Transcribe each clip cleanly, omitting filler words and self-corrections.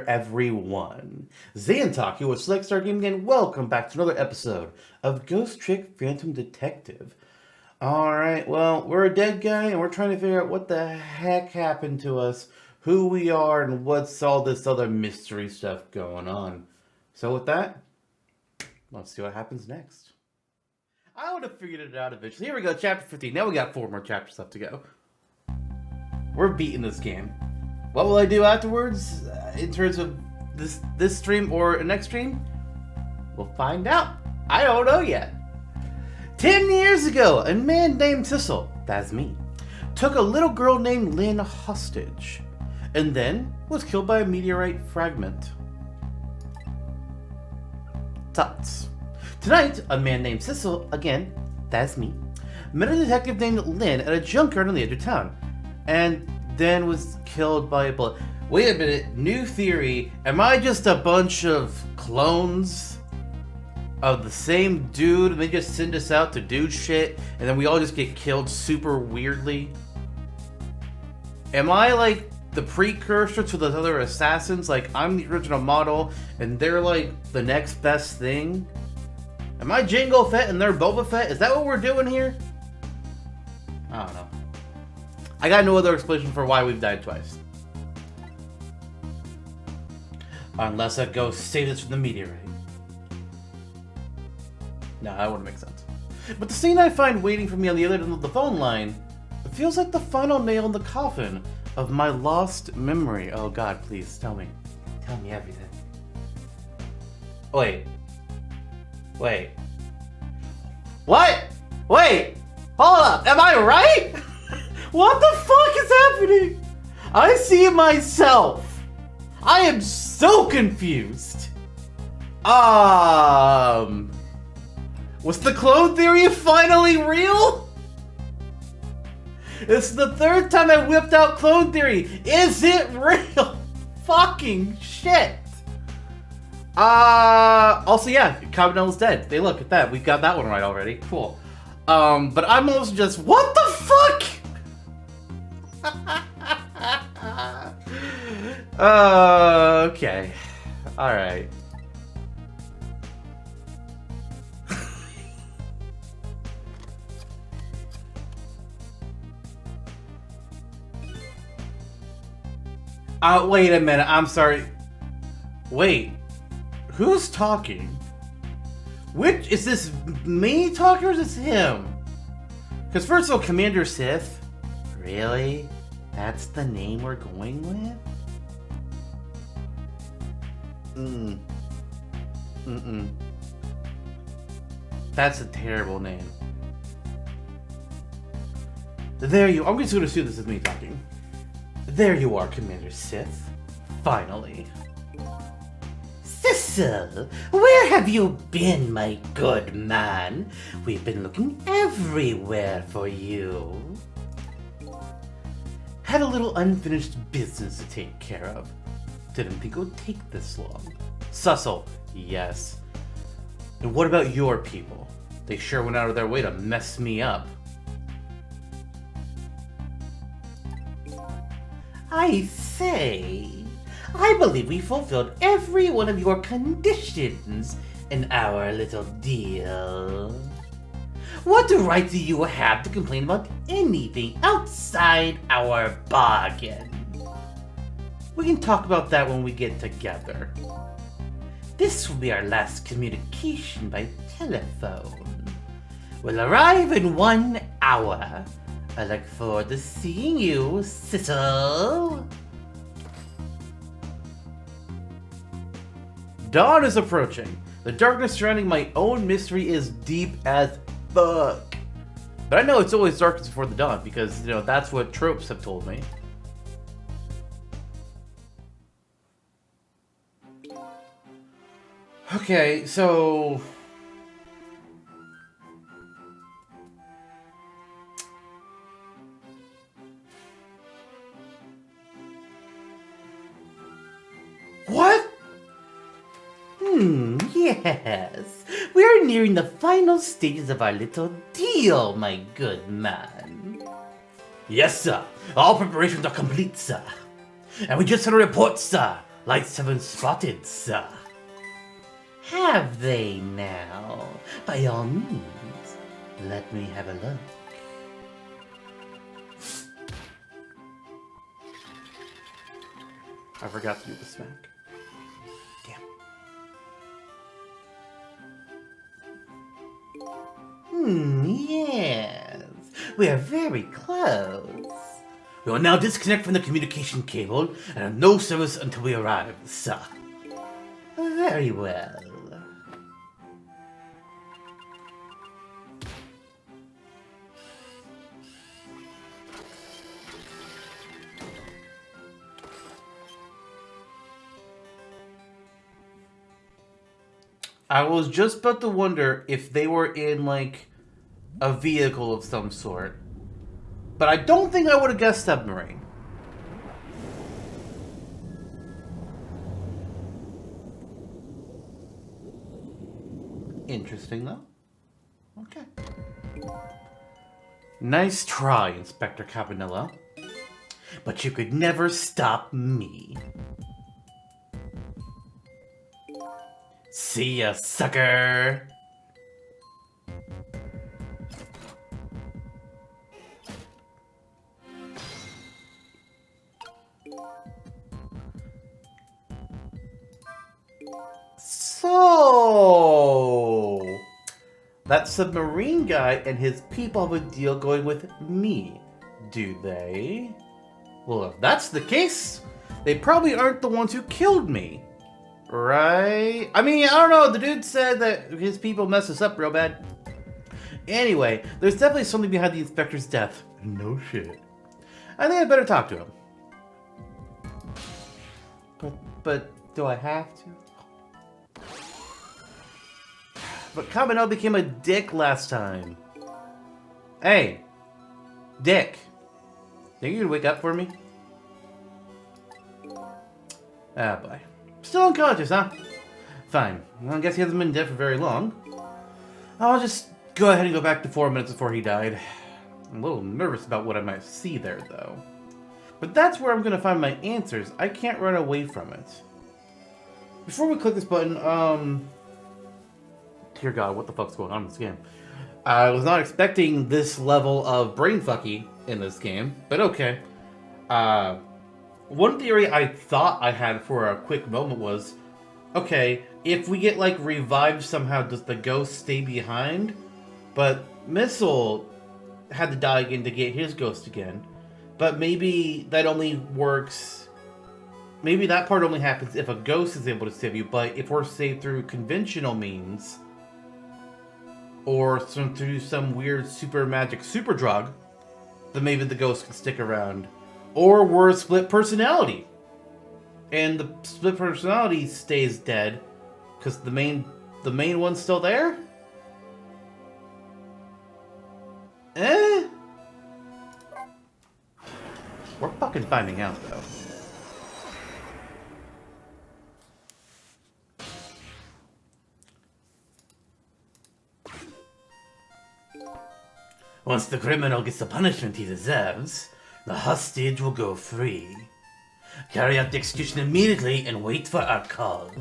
there, everyone. Zantok here with Select Star Game again. Welcome back to another episode of Ghost Trick Phantom Detective. Alright, well, we're a dead guy and we're trying to figure out what the heck happened to us, who we are, and what's all this other mystery stuff going on. So with that, let's see what happens next. I would have figured it out eventually. Here we go, chapter 15. Now we got 4 more chapters left to go. We're beating this game. What will I do afterwards in terms of this stream or a next stream? We'll find out. I don't know yet. 10 years ago, a man named Sissel, that's me, took a little girl named Lynn hostage and then was killed by a meteorite fragment. Tots. Tonight, a man named Sissel, again, that's me, met a detective named Lynn at a junkyard on the edge of town and then was killed by a bullet. Wait a minute, new theory. Am I just a bunch of clones of the same dude and they just send us out to do shit and then we all just get killed super weirdly? Am I like the precursor to those other assassins? Like I'm the original model and they're like the next best thing? Am I Jango Fett and they're Boba Fett? Is that what we're doing here? I don't know. I got no other explanation for why we've died twice. Unless a ghost saved us from the meteorite. No, that wouldn't make sense. But the scene I find waiting for me on the other end of the phone line, it feels like the final nail in the coffin of my lost memory. Oh God, please, tell me. Tell me everything. Wait. What? Wait! Hold up, am I right? What the fuck is happening? I see myself. I am so confused. Was the clone theory finally real? This is the third time I whipped out clone theory. Is it real? Fucking shit. Also, yeah, Carbonell's dead. Hey, look at that. We got that one right already. Cool. But I'm also just, what the fuck? Okay. Alright. Wait a minute. I'm sorry. Wait. Who's talking? Which, is this me talking or is this him? Because first of all, Commander Sith. Really? That's the name we're going with? That's a terrible name. There you are. I'm just going to assume this is me talking. There you are, Commander Sith. Finally. Sissel, where have you been, my good man? We've been looking everywhere for you. Had a little unfinished business to take care of. Didn't think it would take this long. Sissel, yes. And what about your people? They sure went out of their way to mess me up. I say, I believe we fulfilled every one of your conditions in our little deal. What right do you have to complain about anything outside our bargain? We can talk about that when we get together. This will be our last communication by telephone. We'll arrive in 1 hour. I look forward to seeing you, Sissel. Dawn is approaching. The darkness surrounding my own mystery is deep as fuck. But I know it's always darkest before the dawn because, you know, that's what tropes have told me. Okay, so... What? Yes. We're nearing the final stages of our little deal, my good man. Yes, sir. All preparations are complete, sir. And we just had a report, sir, Lights have been spotted, sir. Have they now? By all means, let me have a look. I forgot to do the smack. Damn. Yes. We are very close. We will now disconnect from the communication cable and have no service until we arrive, sir. Very well. I was just about to wonder if they were in, like, a vehicle of some sort. But I don't think I would have guessed submarine. Interesting, though. Okay. Nice try, Inspector Cabanilla. But you could never stop me. See ya, sucker! So, that submarine guy and his people have a deal going with me, do they? Well, if that's the case, they probably aren't the ones who killed me. Right? I mean, I don't know. The dude said that his people messed us up real bad. Anyway, there's definitely something behind the inspector's death. No shit. I think I better talk to him. But do I have to? But Kamino became a dick last time. Hey, Dick. Think you could wake up for me? Ah, boy. Still unconscious, huh? Fine. Well, I guess he hasn't been dead for very long. I'll just go ahead and go back to 4 minutes before he died. I'm a little nervous about what I might see there, though. But that's where I'm going to find my answers. I can't run away from it. Before we click this button, dear God, what the fuck's going on in this game? I was not expecting this level of brainfucky in this game, but okay. One theory I thought I had for a quick moment was, okay, if we get, like, revived somehow, does the ghost stay behind? But Missile had to die again to get his ghost again. But maybe that only works... Maybe that part only happens if a ghost is able to save you, but if we're saved through conventional means, or through some weird super magic super drug, then maybe the ghost can stick around. Or we're a split personality, and the split personality stays dead because the main one's still there. We're fucking finding out though. Once the criminal gets the punishment he deserves, the hostage will go free. Carry out the execution immediately and wait for our call.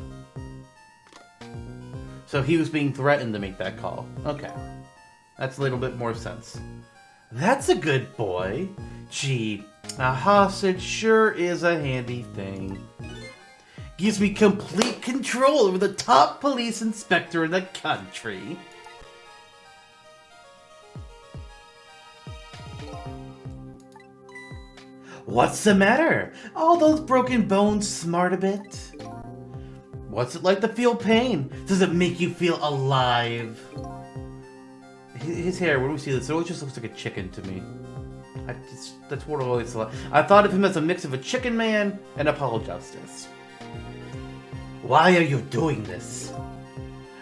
So he was being threatened to make that call. Okay. That's a little bit more sense. That's a good boy. Gee, a hostage sure is a handy thing. Gives me complete control over the top police inspector in the country. What's the matter? All those broken bones smart a bit? What's it like to feel pain? Does it make you feel alive? His hair, when we see this, it always just looks like a chicken to me. That's what it always like. I thought of him as a mix of a chicken man and Apollo Justice. Why are you doing this?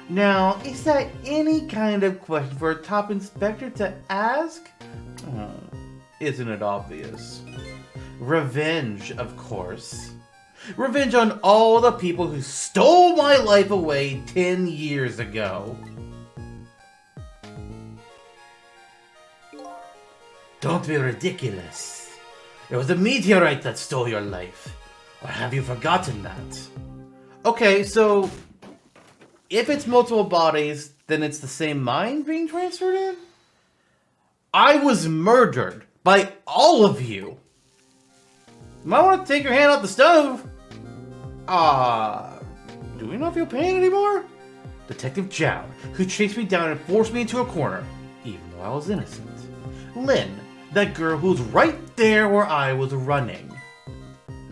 Now, is that any kind of question for a top inspector to ask? Isn't it obvious? Revenge, of course. Revenge on all the people who stole my life away 10 years ago. Don't be ridiculous. It was a meteorite that stole your life. Or have you forgotten that? Okay, so if it's multiple bodies, then it's the same mind being transferred in? I was murdered by all of you. You might want to take your hand off the stove. Do we not feel pain anymore? Detective Jowd, who chased me down and forced me into a corner, even though I was innocent. Lynn, that girl who was right there where I was running.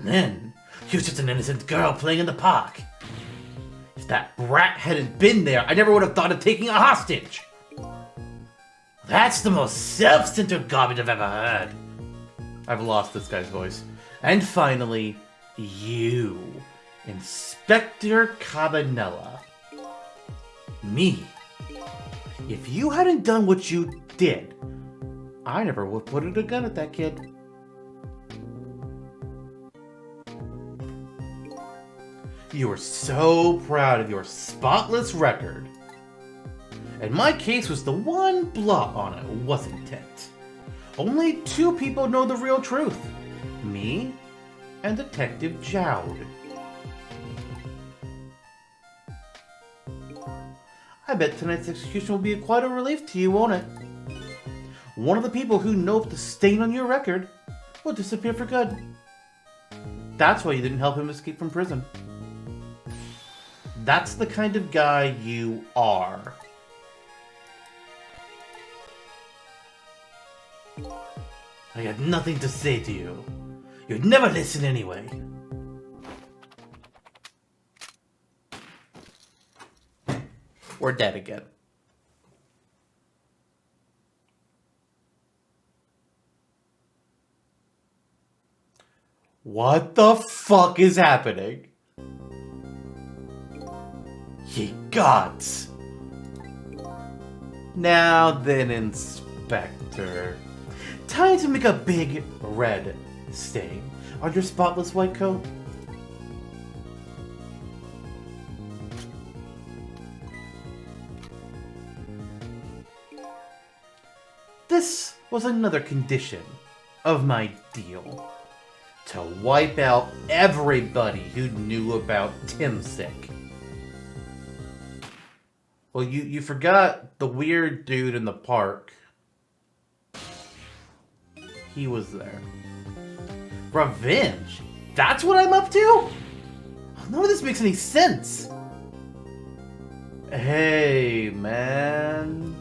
Lynn, she was just an innocent girl playing in the park. If that brat hadn't been there, I never would have thought of taking a hostage. That's the most self-centered garbage I've ever heard. I've lost this guy's voice. And finally, you, Inspector Cabanella. Me. If you hadn't done what you did, I never would have pointed a gun at that kid. You were so proud of your spotless record. And my case was the one blot on it, wasn't it? Only 2 people know the real truth. Me and Detective Jowd. I bet tonight's execution will be quite a relief to you, won't it? One of the people who know the stain on your record will disappear for good. That's why you didn't help him escape from prison. That's the kind of guy you are. I had nothing to say to you. You'd never listen anyway. We're dead again. What the fuck is happening? Ye gods! Now then, Inspector. Time to make a big red stain on your spotless white coat. This was another condition of my deal. To wipe out everybody who knew about Timsick. Well, you forgot the weird dude in the park. He was there. Revenge? That's what I'm up to? None of this makes any sense. Hey, man.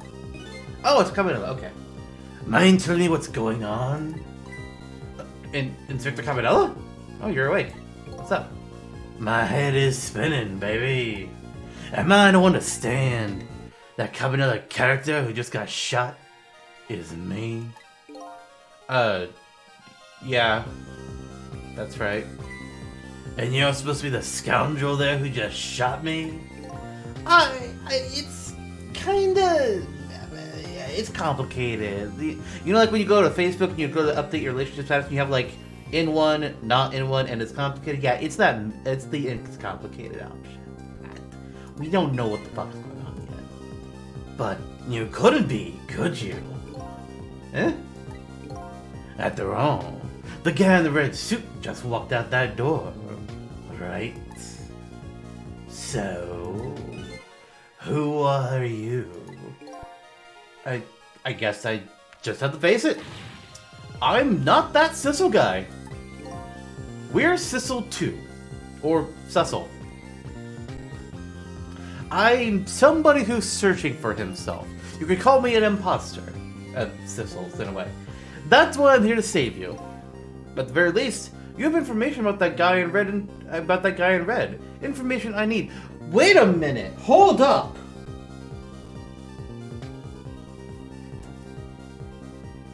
Oh, it's coming up. Okay. Mind telling me what's going on? Inspector Cabanella? Oh, you're awake. What's up? My head is spinning, baby. Am I to understand that Cabanella character who just got shot is me? Yeah. That's right. And you're supposed to be the scoundrel there who just shot me? It's kinda... It's complicated. You know, like when you go to Facebook and you go to update your relationship status and you have like in one, not in one, and it's complicated? Yeah, it's not. It's the it's complicated option. We don't know what the fuck's going on yet. But you couldn't be, could you? Eh? After all, the guy in the red suit just walked out that door, right? So, who are you? I guess I just have to face it. I'm not that Sissel guy. We're Sissel 2. Or Cecil. I'm somebody who's searching for himself. You could call me an imposter. Sissels, in a way. That's why I'm here to save you. At the very least, you have information about that guy in red. Information I need. Wait a minute. Hold up.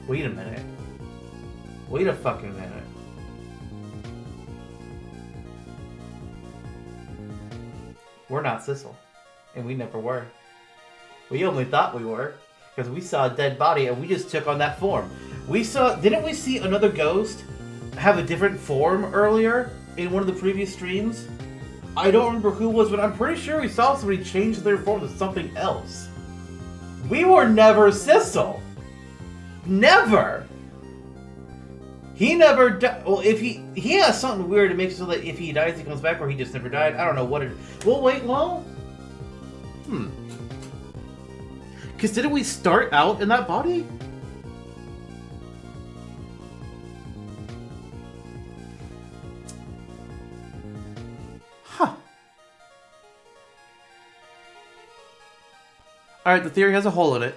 Wait a minute. Wait a fucking minute. We're not Sissel. And we never were. We only thought we were. Because we saw a dead body and we just took on that form. Didn't we see another ghost have a different form earlier in one of the previous streams? I don't remember who it was, but I'm pretty sure we saw somebody change their form to something else. We were never Sissel. Never! He never died. Well, if he has something weird to make it so that if he dies, he comes back, or he just never died. I don't know what it. Well, wait, well, because didn't we start out in that body? Huh. All right, the theory has a hole in it,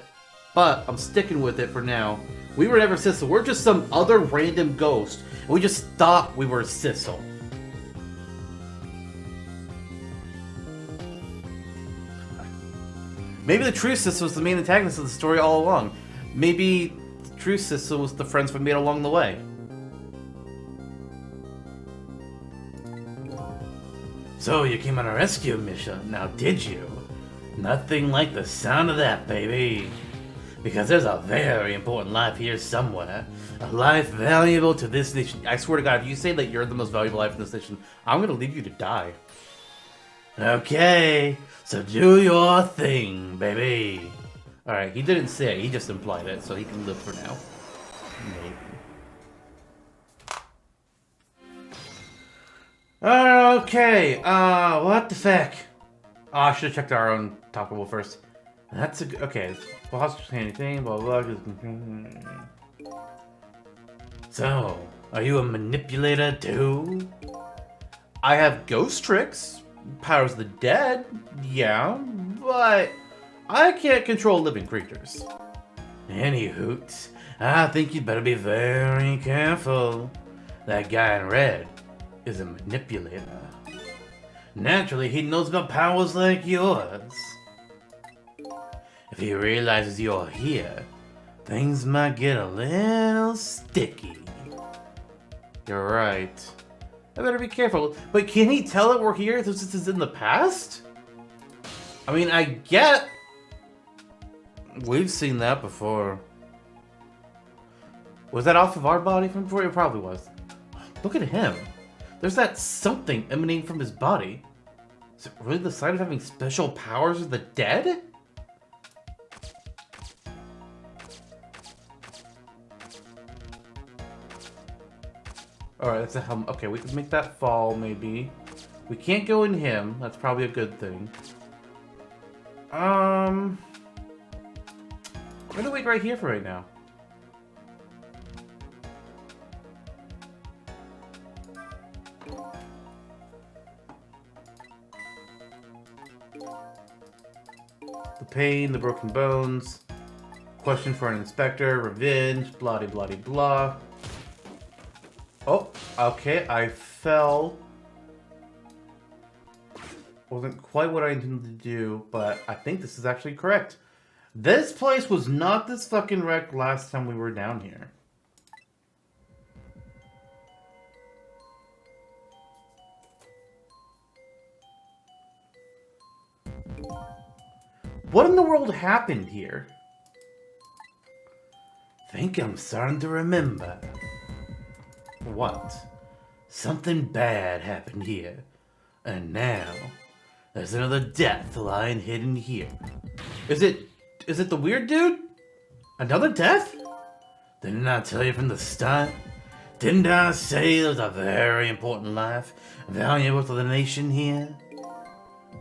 but I'm sticking with it for now. We were never Sissel. We're just some other random ghost. And we just thought we were Sissel. Maybe the true Sissel was the main antagonist of the story all along. Maybe the true Sissel was the friends we made along the way. So you came on a rescue mission, now did you? Nothing like the sound of that, baby. Because there's a very important life here somewhere. A life valuable to this nation. I swear to God, if you say that you're the most valuable life in this nation, I'm gonna leave you to die. Okay, so do your thing, baby. Alright, he didn't say it, he just implied it, so he can live for now. Maybe. Okay, what the fuck? Oh, I should have checked our own talkable first. That's a okay. Well, hostage anything, blah blah blah. So, are you a manipulator too? I have ghost tricks, powers of the dead, yeah, but I can't control living creatures. Any hoots, I think you'd better be very careful. That guy in red is a manipulator. Naturally, he knows about powers like yours. If he realizes you're here, things might get a little sticky. You're right. I better be careful. But can he tell that we're here since this is in the past? I mean, I get... We've seen that before. Was that off of our body from before? It probably was. Look at him. There's that something emanating from his body. Is it really the sign of having special powers of the dead? Alright, that's a helmet. Okay, we can make that fall, maybe. We can't go in him. That's probably a good thing. I'm gonna wait right here for right now. The pain, the broken bones. Question for an inspector, revenge, blah de blah de blah. Oh, okay, I fell. Wasn't quite what I intended to do, but I think this is actually correct. This place was not this fucking wreck last time we were down here. What in the world happened here? Think I'm starting to remember. What? Something bad happened here. And now, there's another death lying hidden here. Is it the weird dude? Another death? Didn't I tell you from the start? Didn't I say there's a very important life valuable to the nation here?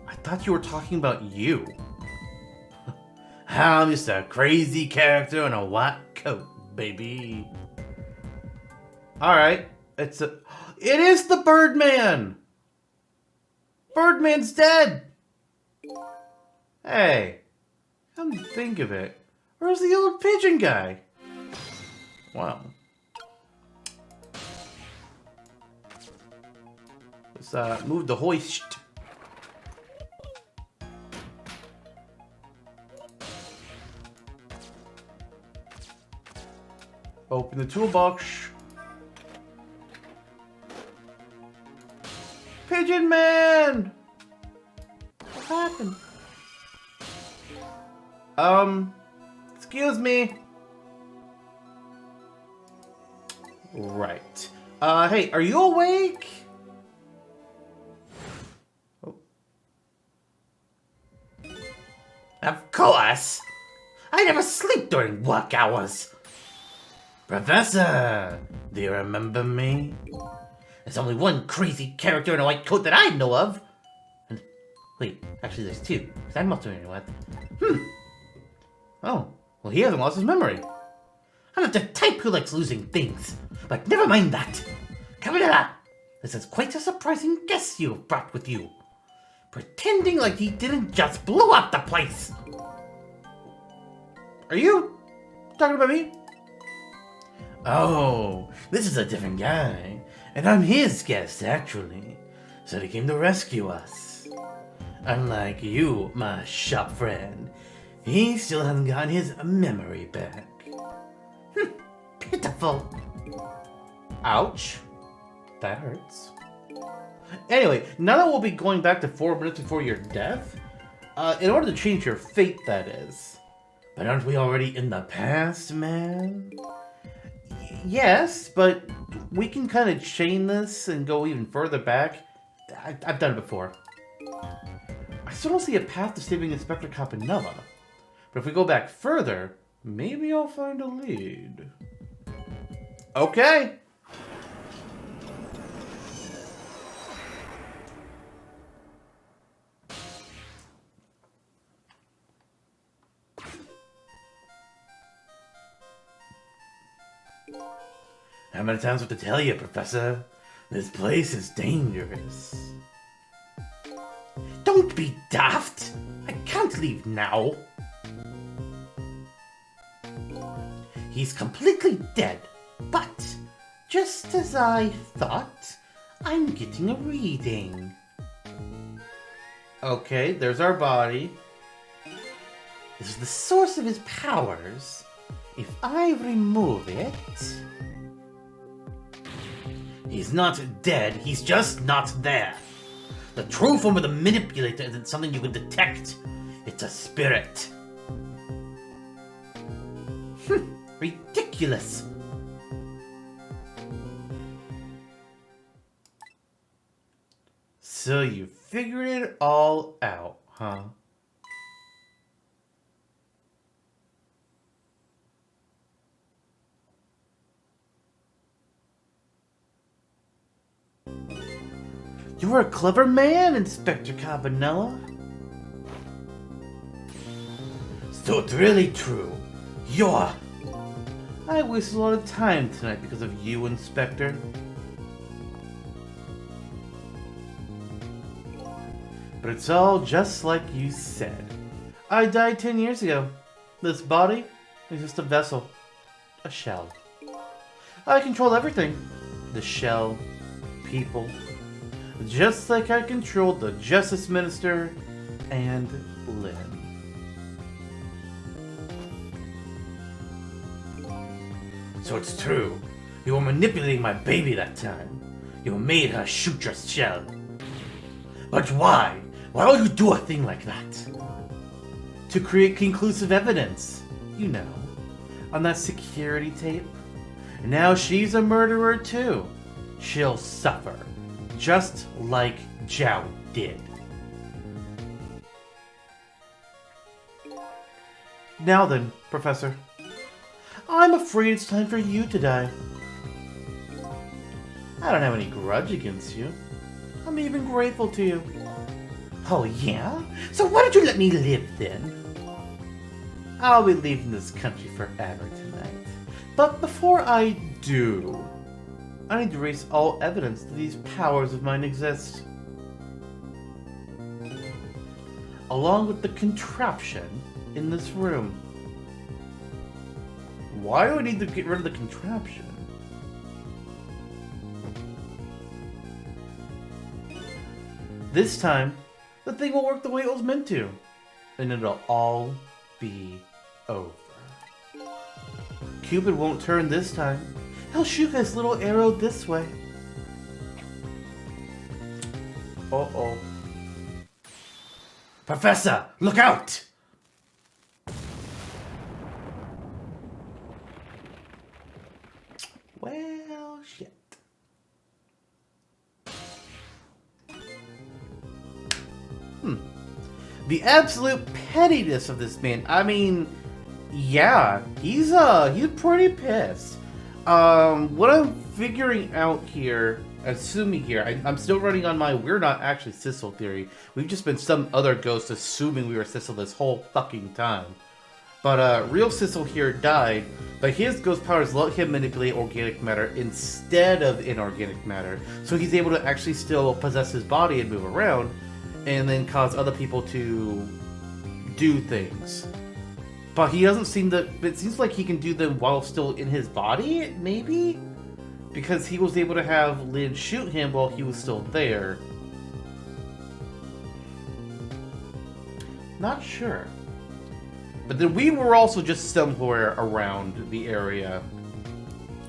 I thought you were talking about you. I'm just a crazy character in a white coat, baby. Alright, it is the Birdman! Birdman's dead! Hey, come to think of it, where's the old pigeon guy? Wow. Let's move the hoist. Open the toolbox. Pigeon Man! What happened? Excuse me. Right. Hey, are you awake? Oh. Of course. I never sleep during work hours. Professor, Do you remember me? There's only one crazy character in a white coat that I know of. And wait, actually there's two, because I'm not doing what. Oh, well he hasn't lost his memory. I'm not the type who likes losing things. But never mind that. Come to that. This is quite a surprising guest you've brought with you. Pretending like he didn't just blow up the place. Are you talking about me? Oh, this is a different guy. And I'm his guest, actually. So he came to rescue us. Unlike you, my shop friend, he still hasn't gotten his memory back. Pitiful. Ouch. That hurts. Anyway, now that we'll be going back to 4 minutes before your death, in order to change your fate, that is. But aren't we already in the past, man? Yes, but we can kind of chain this and go even further back. I've done it before. I still don't see a path to saving Inspector Campanella. But if we go back further, maybe I'll find a lead. Okay. How many times have to tell you, Professor? This place is dangerous. Don't be daft! I can't leave now. He's completely dead, but just as I thought, I'm getting a reading. Okay, there's our body. This is the source of his powers. If I remove it... He's not dead, he's just not there. The true form of the manipulator isn't something you can detect. It's a spirit. Ridiculous. So you figured it all out, huh? You're a clever man, Inspector Campanella. So it's really true. You're... I wasted a lot of time tonight because of you, Inspector. But it's all just like you said. I died 10 years ago. This body is just a vessel. A shell. I control everything. The shell, people. Just like I controlled the Justice Minister and Lynn. So it's true. You were manipulating my baby that time. You made her shoot your shell. But why? Why would you do a thing like that? To create conclusive evidence. You know, on that security tape. Now she's a murderer too. She'll suffer. Just like Zhao did. Now then, Professor. I'm afraid it's time for you to die. I don't have any grudge against you. I'm even grateful to you. Oh yeah? So why don't you let me live then? I'll be leaving this country forever tonight. But before I do, I need to erase all evidence that these powers of mine exist. Along with the contraption in this room. Why do I need to get rid of the contraption? This time, the thing will work the way it was meant to. And it'll all be over. Cupid won't turn this time. He'll shoot his little arrow this way. Uh-oh. Professor, look out! Well, shit. The absolute pettiness of this man. I mean, yeah, he's pretty pissed. What I'm figuring out here, assuming here, I'm still running on my we're not actually Sissel theory. We've just been some other ghost assuming we were Sissel this whole fucking time. But real Sissel here died, but his ghost powers let him manipulate organic matter instead of inorganic matter. So he's able to actually still possess his body and move around, and then cause other people to do things. But he doesn't seem to... It seems like he can do them while still in his body, maybe? Because he was able to have Lynn shoot him while he was still there. Not sure. But then we were also just somewhere around the area.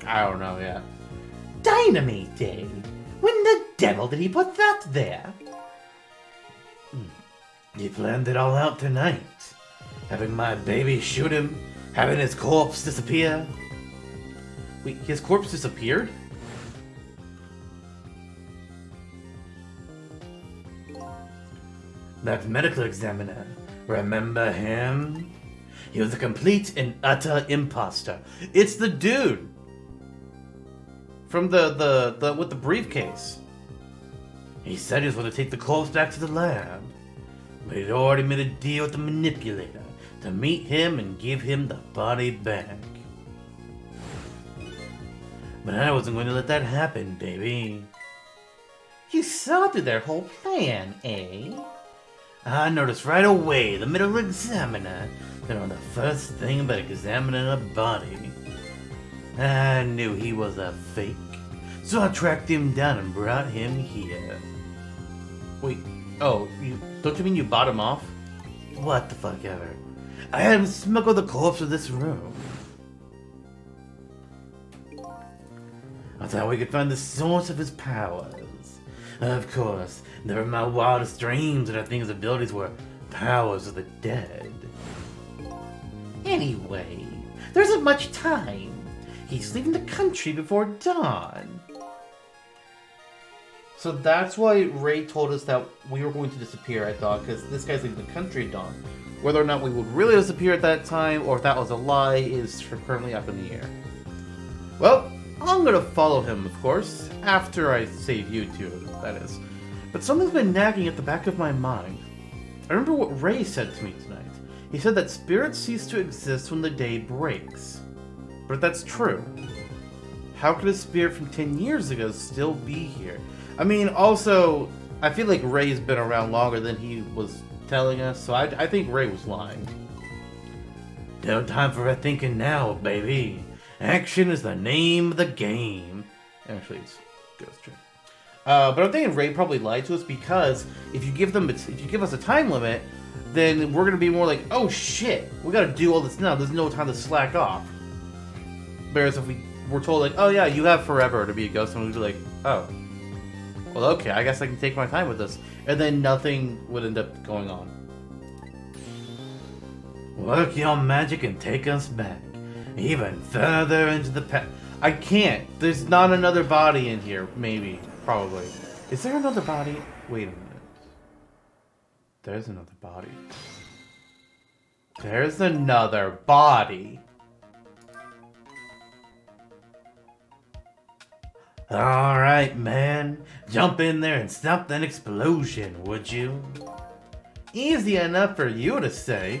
I don't know, yeah. Dynamite Day? When the devil did he put that there? He planned it all out tonight. Having my baby shoot him, having his corpse disappear. Wait, his corpse disappeared? That medical examiner, remember him? He was a complete and utter imposter. It's the dude from the with the briefcase. He said he was going to take the corpse back to the lab, but he'd already made a deal with the manipulator to meet him and give him the body back. But I wasn't going to let that happen, baby. You saw through their whole plan, eh? I noticed right away the medical examiner didn't know the first thing about examining a body. I knew he was a fake, so I tracked him down and brought him here. Wait, oh, don't you mean you bought him off? What the fuck ever. I had him smuggle the corpse to this room. I thought we could find the source of his powers. Of course, never in my wildest dreams did I think his abilities were powers of the dead. Anyway, there isn't much time. He's leaving the country before dawn. So that's why Ray told us that we were going to disappear, I thought, because this guy's leaving the country at dawn. Whether or not we would really disappear at that time, or if that was a lie, is currently up in the air. Well, I'm gonna follow him, of course, after I save you two, that is. But something's been nagging at the back of my mind. I remember what Ray said to me tonight. He said that spirits cease to exist when the day breaks. But if that's true, how could a spirit from 10 years ago still be here? I mean, also, I feel like Ray's been around longer than he was telling us, so I think Ray was lying. No time for thinking now, baby. Action is the name of the game. Actually, it's Ghost Trick. But I'm thinking Ray probably lied to us because if you give us a time limit, then we're gonna be more like, oh shit, we gotta do all this now. There's no time to slack off. Whereas if we're told like, oh yeah, you have forever to be a ghost, and we'd be like, oh, well okay, I guess I can take my time with this, and then nothing would end up going on. Work your magic and take us back, even further into the past. I can't. There's not another body in here. Maybe. Probably. Is there another body? Wait a minute. There's another body. There's another body. Alright, man. Jump in there and stop that explosion, would you? Easy enough for you to say.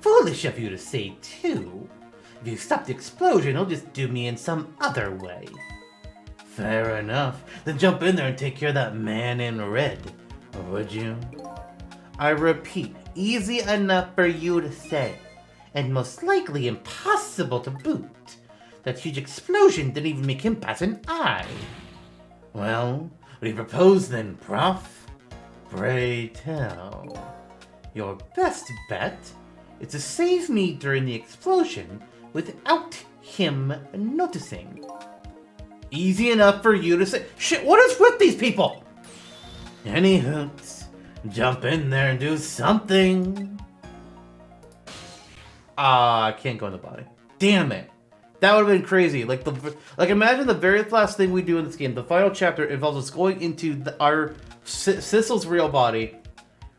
Foolish of you to say, too. If you stop the explosion, it'll just do me in some other way. Fair enough. Then jump in there and take care of that man in red, would you? I repeat, easy enough for you to say. And most likely impossible to boot. That huge explosion didn't even make him pass an eye. Well, what do you propose then, Prof? Pray tell. Your best bet is to save me during the explosion without him noticing. Easy enough for you to say. Shit, what is with these people? Any hoots, jump in there and do something. I can't go in the body. Damn it. That would have been crazy. Like imagine the very last thing we do in this game. The final chapter involves us going into our Sissel's real body.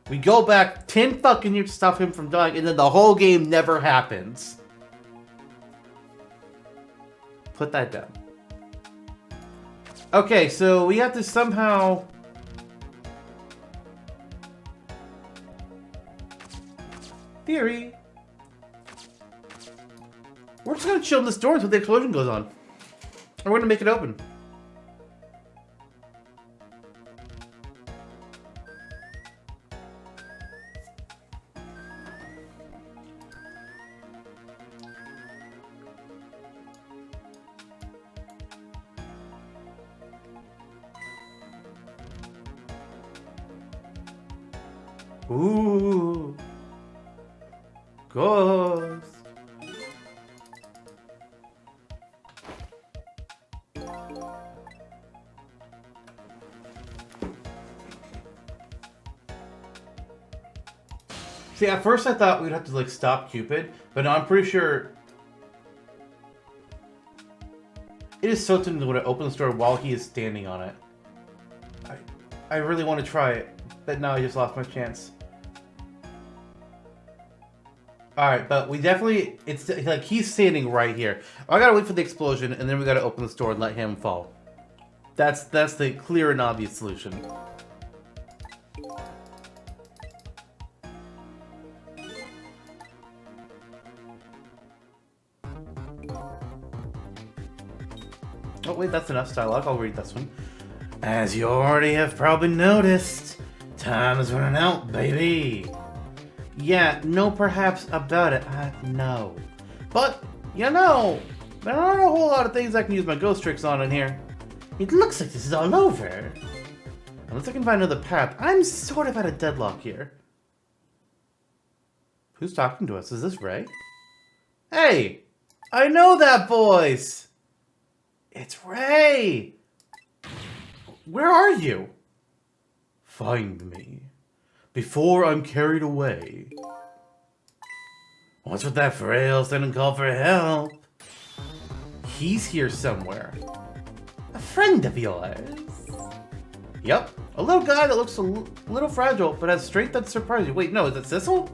We go back 10 fucking years to stop him from dying, and then the whole game never happens. Put that down. Okay, so we have to somehow... Theory. We're just gonna chill in this door until the explosion goes on. Or we're gonna make it open. Ooh. Ghost. See, at first I thought we'd have to, like, stop Cupid, but no, I'm pretty sure... It is so tempting to open the door while he is standing on it. I really want to try it, but now I just lost my chance. Alright, but we definitely... It's like, he's standing right here. I gotta wait for the explosion, and then we gotta open this door and let him fall. That's the clear and obvious solution. Oh wait, that's enough dialogue. I'll read this one. As you already have probably noticed, time is running out, baby. Yeah, no perhaps about it, I know. But, you know, there aren't a whole lot of things I can use my ghost tricks on in here. It looks like this is all over. Unless I can find another path, I'm sort of at a deadlock here. Who's talking to us? Is this Ray? Hey! I know that voice! It's Ray! Where are you? Find me. Before I'm carried away. What's with that frail sending call for help? He's here somewhere. A friend of yours? Yep. A little guy that looks a little fragile, but has strength that's surprising. Wait, no, is it Sissel?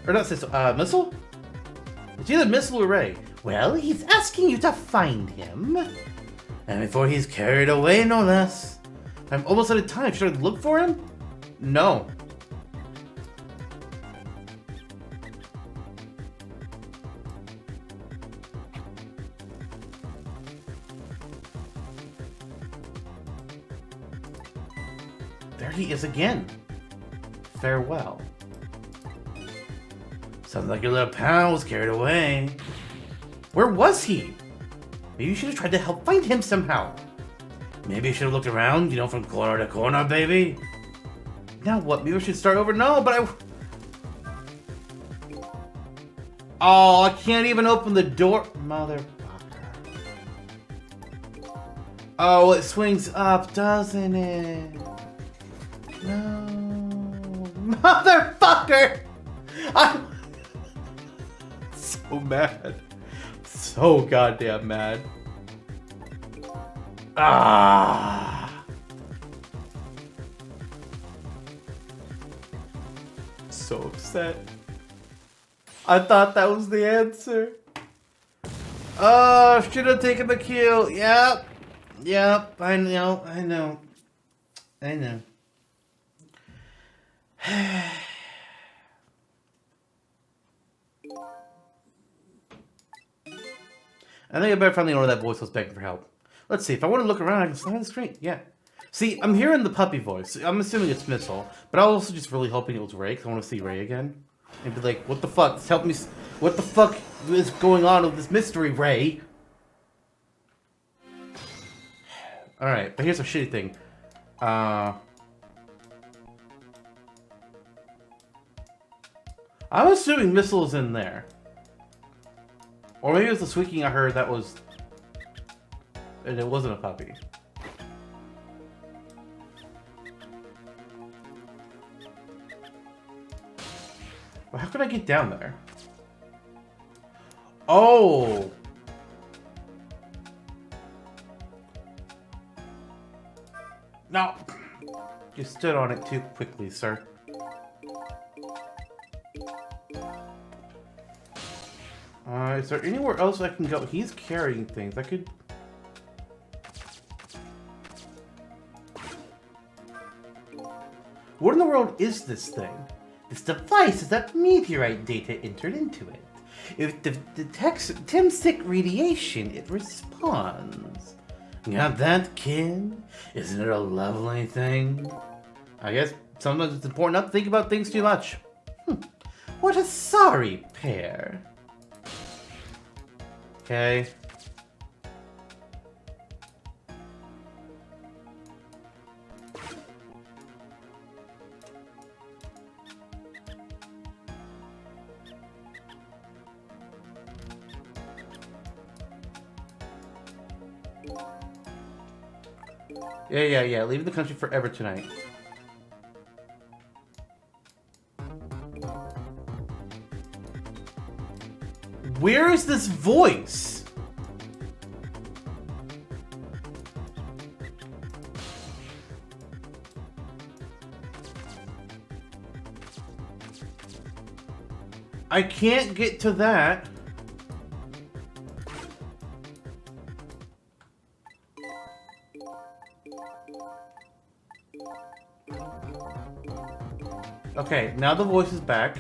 Or not Sissel, Missile? It's either Missile or Ray. Well, he's asking you to find him. And before he's carried away, no less. I'm almost out of time. Should I look for him? No. There he is again. Farewell. Sounds like your little pal was carried away. Where was he? Maybe you should have tried to help find him somehow. Maybe you should have looked around, you know, from corner to corner, baby. Now what? Maybe we should start over? No, but I... Oh, I can't even open the door. Motherfucker. Oh, it swings up, doesn't it? No. Motherfucker! I'm so mad. So goddamn mad. Ah. So upset. I thought that was the answer. Oh, should have taken the kill. Yep. Yep. I know. I know. I know. I think I better finally know that voice was begging for help. Let's see, if I want to look around, I can slide the screen. Yeah. See, I'm hearing the puppy voice. I'm assuming it's Missile, but I was also just really hoping it was Ray, because I want to see Ray again. And be like, what the fuck? Help me. What the fuck is going on with this mystery, Ray? Alright, but here's a shitty thing. I'm assuming Missile's in there. Or maybe it was the squeaking I heard that was... And it wasn't a puppy. Well, how can I get down there? Oh! No! You stood on it too quickly, sir. Is there anywhere else I can go? He's carrying things. I could... What in the world is this thing? This device is that meteorite data entered into it. If it detects Timsic radiation, it responds. Got that, kid? Isn't it a lovely thing? I guess sometimes it's important not to think about things too much. What a sorry pair. Okay. Yeah. Leaving the country forever tonight. Where is this voice? I can't get to that. Okay, now the voice is back.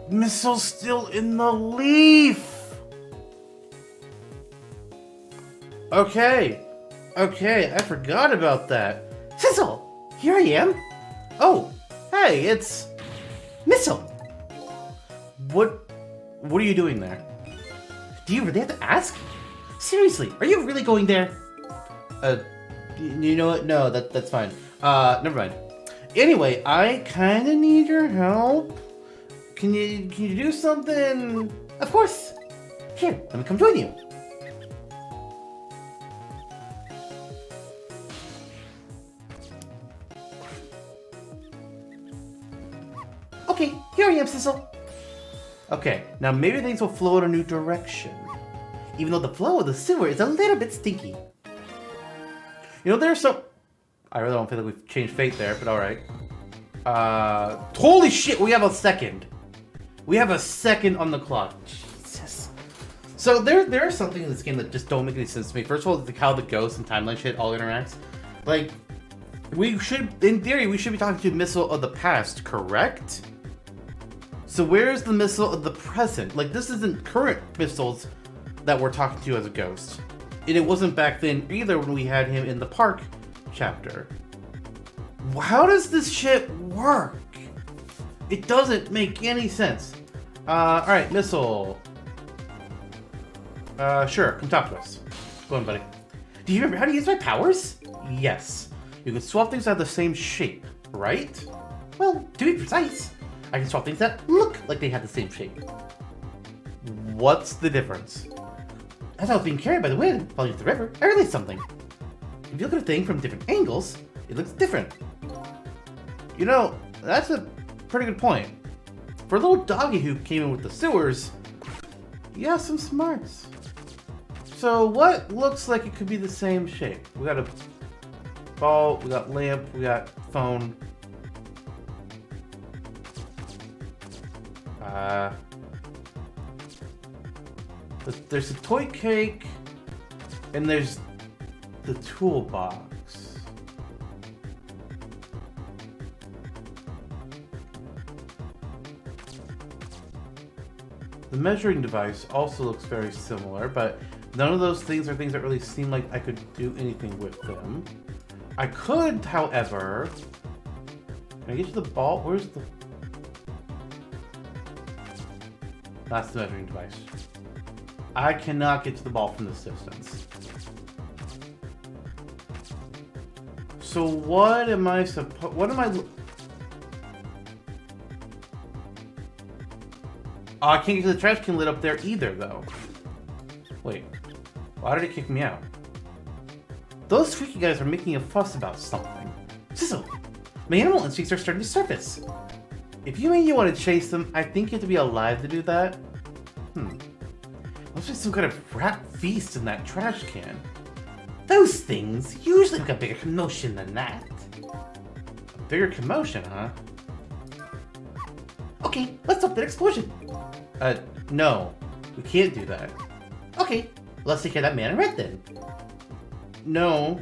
Missile's still in the leaf. Okay, I forgot about that. Sizzle! Here I am. Oh, hey, it's Missile! what are you doing there? Do you really have to ask? Seriously, are you really going there? You know what? No, that's fine. Never mind. Anyway, I kind of need your help. Can you do something? Of course. Here, let me come join you. Okay, here I am, Sizzle. Okay, now maybe things will flow in a new direction. Even though the flow of the sewer is a little bit stinky. You know, there's some... I really don't feel like we've changed fate there, but alright. Holy shit, we have a second. We have a second on the clock. Jesus. So there are something in this game that just don't make any sense to me. First of all, like how the ghost and timeline shit all interacts. Like, we should, in theory, we should be talking to Missile of the past, correct? So where's the Missile of the present? Like, this isn't current Missiles that we're talking to as a ghost. And it wasn't back then either when we had him in the park chapter. How does this shit work? It doesn't make any sense. Alright, Missile. Sure, come talk to us. Go on, buddy. Do you remember how to use my powers? Yes. You can swap things that have the same shape, right? Well, to be precise, I can swap things that look like they have the same shape. What's the difference? As I was being carried by the wind falling into the river, I realized something. If you look at a thing from different angles, it looks different. You know, that's a pretty good point. For a little doggy who came in with the sewers, you have some smarts. So what looks like it could be the same shape? We got a ball, we got lamp, we got phone. There's a toy cake, and there's the toolbox. The measuring device also looks very similar, but none of those things are things that really seem like I could do anything with them. I could, however... Can I get to the ball? Where's the... That's the measuring device. I cannot get to the ball from this distance. So what am I supposed... What am I... Oh, I can't get to the trash can lid up there either, though. Wait. Why did it kick me out? Those freaky guys are making a fuss about something. Sizzle! My animal instincts are starting to surface. If you mean you want to chase them, I think you have to be alive to do that. Must be some kind of rat feast in that trash can. Those things usually make a bigger commotion than that. A bigger commotion, huh? Okay, let's stop that explosion. No. We can't do that. Okay, let's take care of that man in red then. No.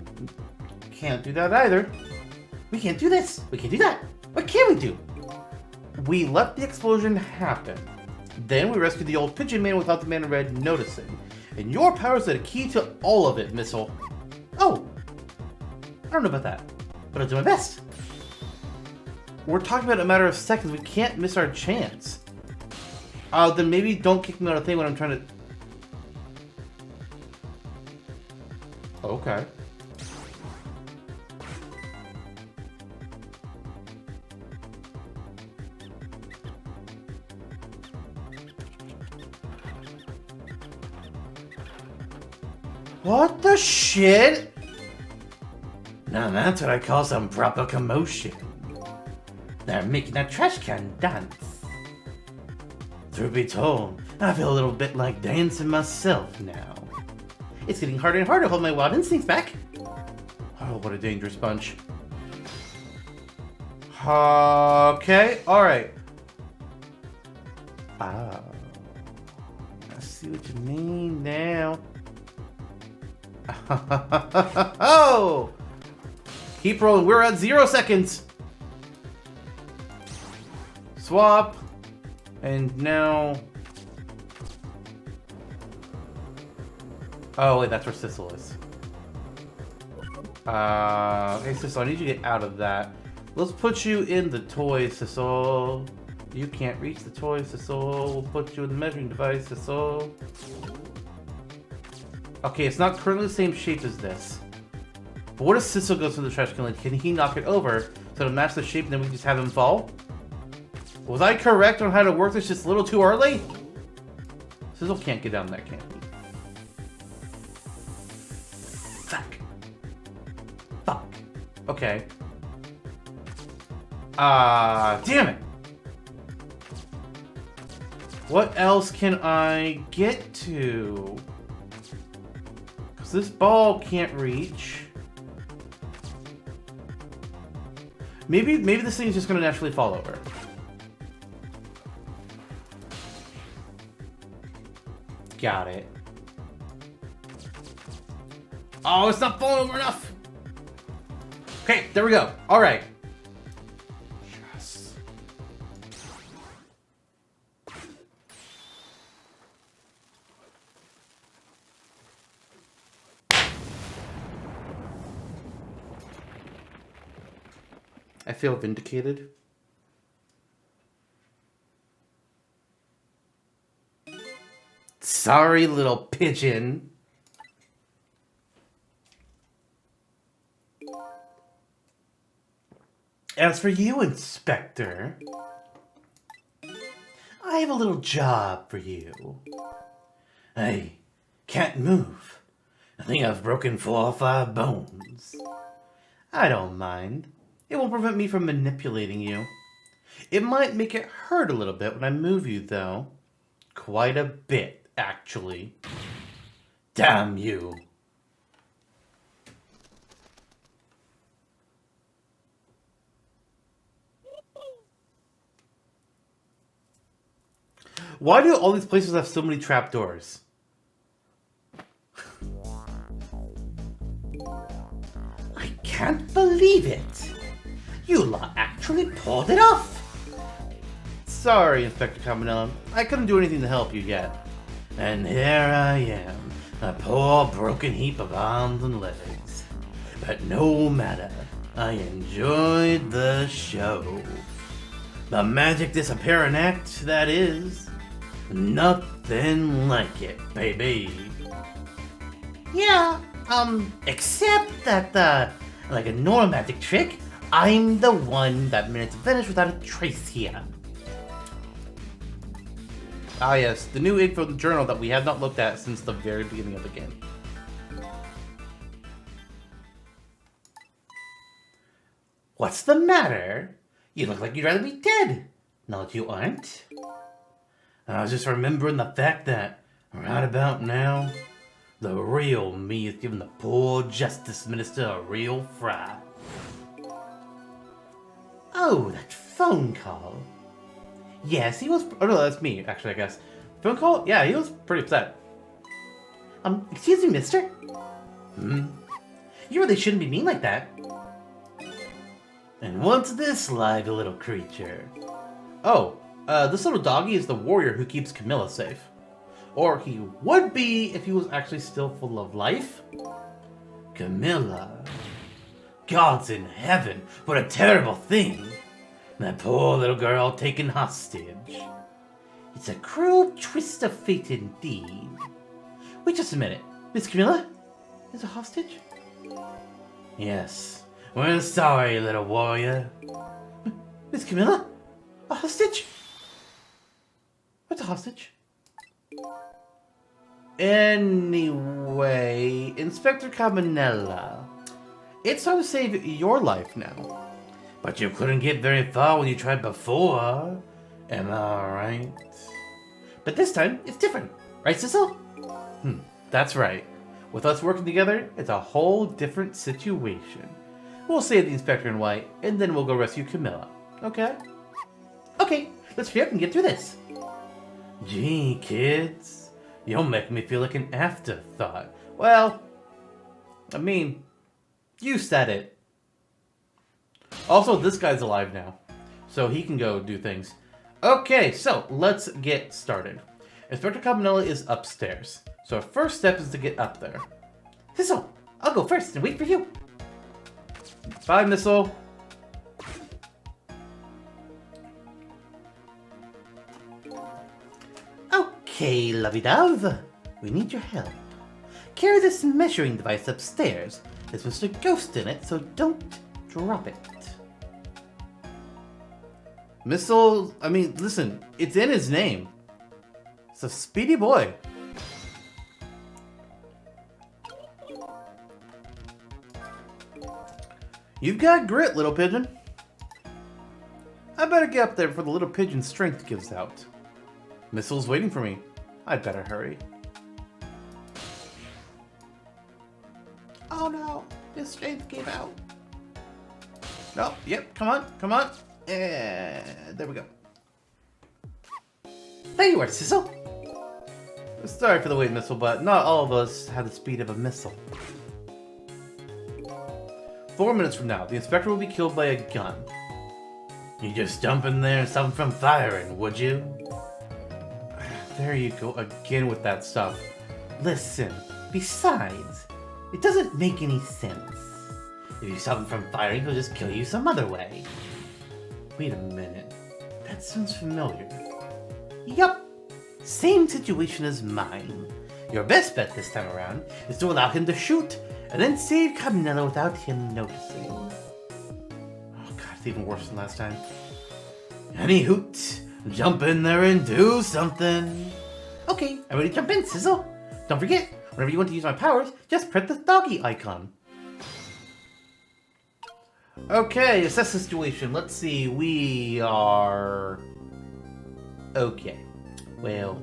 Can't do that either. We can't do this. We can't do that. What can we do? We let the explosion happen. Then we rescued the old pigeon man without the man in red noticing. And your powers are the key to all of it, Missile. Oh, I don't know about that, but I'll do my best. We're talking about a matter of seconds. We can't miss our chance. Then maybe don't kick me out of the thing when I'm trying to... Okay. What the shit? Now that's what I call some proper commotion. They're making that trash can dance. Truth be told, I feel a little bit like dancing myself now. It's getting harder and harder to hold my wild instincts back. Oh, what a dangerous bunch. Okay, alright. Ah. I see what you mean now. Oh! Keep rolling. We're at 0 seconds. Swap. And now... Oh, wait, that's where Sissel is. Okay, Sissel, I need you to get out of that. Let's put you in the toy, Sissel. You can't reach the toy, Sissel. We'll put you in the measuring device, Sissel. Okay, it's not currently the same shape as this. But what if Sissel goes through the trash can? Can he knock it over so it'll match the shape and then we just have him fall? Was I correct on how to work this just a little too early? Sissel can't get down there, can he? Fuck. Fuck. Okay. Damn it. What else can I get to? Because this ball can't reach. Maybe this thing is just going to naturally fall over. Got it. Oh, it's not falling over enough. Okay, there we go. All right. Yes. I feel vindicated. Sorry, little pigeon. As for you, Inspector, I have a little job for you. I can't move. I think I've broken 4 or 5 bones. I don't mind. It won't prevent me from manipulating you. It might make it hurt a little bit when I move you, though. Quite a bit, actually. Damn you. Why do all these places have so many trapdoors? I can't believe it. You lot actually pulled it off. Sorry, Inspector Cabanella. I couldn't do anything to help you yet. And here I am, a poor broken heap of arms and legs. But no matter, I enjoyed the show. The magic disappearing act, that is. Nothing like it, baby. Yeah, except that, like a normal magic trick, I'm the one that managed to finish without a trace here. Ah yes, the new info journal that we have not looked at since the very beginning of the game. What's the matter? You look like you'd rather be dead. No, you aren't. I was just remembering the fact that, right about now, the real me is giving the poor justice minister a real fright. Oh, that phone call. Yes, he was... Oh, no, that's me, actually, I guess. Phone call? Yeah, he was pretty upset. Excuse me, mister? Hmm? You really shouldn't be mean like that. And what's this lively little creature? Oh, this little doggy is the warrior who keeps Camilla safe. Or he would be if he was actually still full of life. Camilla. Gods in heaven, what a terrible thing. That poor little girl taken hostage. It's a cruel twist of fate indeed. Wait just a minute. Miss Camilla is a hostage? Yes. We're sorry, little warrior. Miss Camilla? A hostage? What's a hostage? Anyway, Inspector Cabanella, it's time to save your life now. But you couldn't get very far when you tried before. Am I right? But this time, it's different. Right, Sissel? That's right. With us working together, it's a whole different situation. We'll save the Inspector in white, and then we'll go rescue Camilla. Okay? Okay, let's hurry up and get through this. Gee, kids. You'll make me feel like an afterthought. Well, I mean, you said it. Also, this guy's alive now, so he can go do things. Okay, so let's get started. Inspector Cabanella is upstairs, so our first step is to get up there. Thistle, I'll go first and wait for you. Bye, Missile. Okay, lovey-dove. We need your help. Carry this measuring device upstairs. There's Mr. Ghost in it, so don't drop it. Missile, I mean, listen, it's in his name. It's a speedy boy. You've got grit, little pigeon. I better get up there before the little pigeon's strength gives out. Missile's waiting for me. I'd better hurry. Oh no, his strength gave out. No, yep, come on, come on. And there we go. There you are, Sissel. Sorry for the wait, Missile, but not all of us have the speed of a missile. 4 minutes from now, the Inspector will be killed by a gun. You just jump in there and stop him from firing, would you? There you go again with that stuff. Listen, besides, it doesn't make any sense. If you stop him from firing, he'll just kill you some other way. Wait a minute. That sounds familiar. Yup. Same situation as mine. Your best bet this time around is to allow him to shoot, and then save Cabanella without him noticing. Oh god, it's even worse than last time. Any hoot, jump in there and do something. Okay, I'm ready to jump in, Sizzle. Don't forget, whenever you want to use my powers, just press the doggy icon. Okay, assess the situation. Let's see, we are... Okay, well...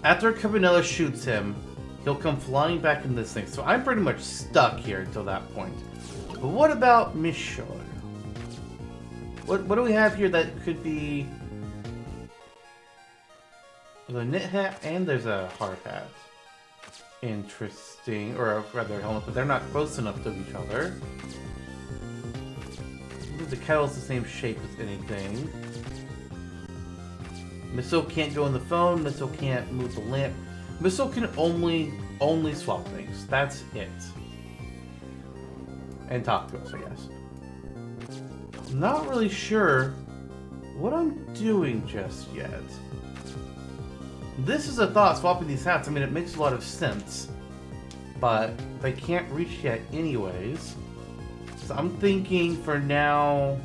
After Cabanella shoots him, he'll come flying back in this thing. So I'm pretty much stuck here until that point. But what about Michelle? What do we have here that could be... There's a knit hat and there's a hard hat. Interesting. Or rather, helmet, but they're not close enough to each other. The kettle's the same shape as anything. Missile can't go on the phone. Missile can't move the lamp. Missile can only swap things. That's it. And talk to us, I guess. I'm not really sure what I'm doing just yet. This is a thought, swapping these hats. I mean, it makes a lot of sense. But they can't reach yet anyways. So I'm thinking for now,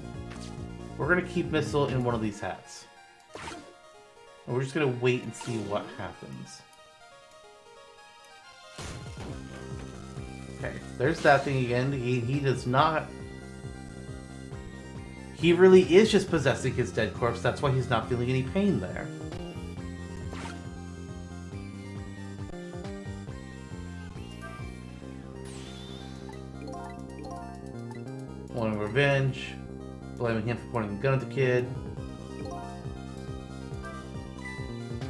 we're going to keep Missile in one of these hats. And we're just going to wait and see what happens. Okay, there's that thing again. He does not... He really is just possessing his dead corpse. That's why he's not feeling any pain there. When revenge. Blaming him for pointing the gun at the kid.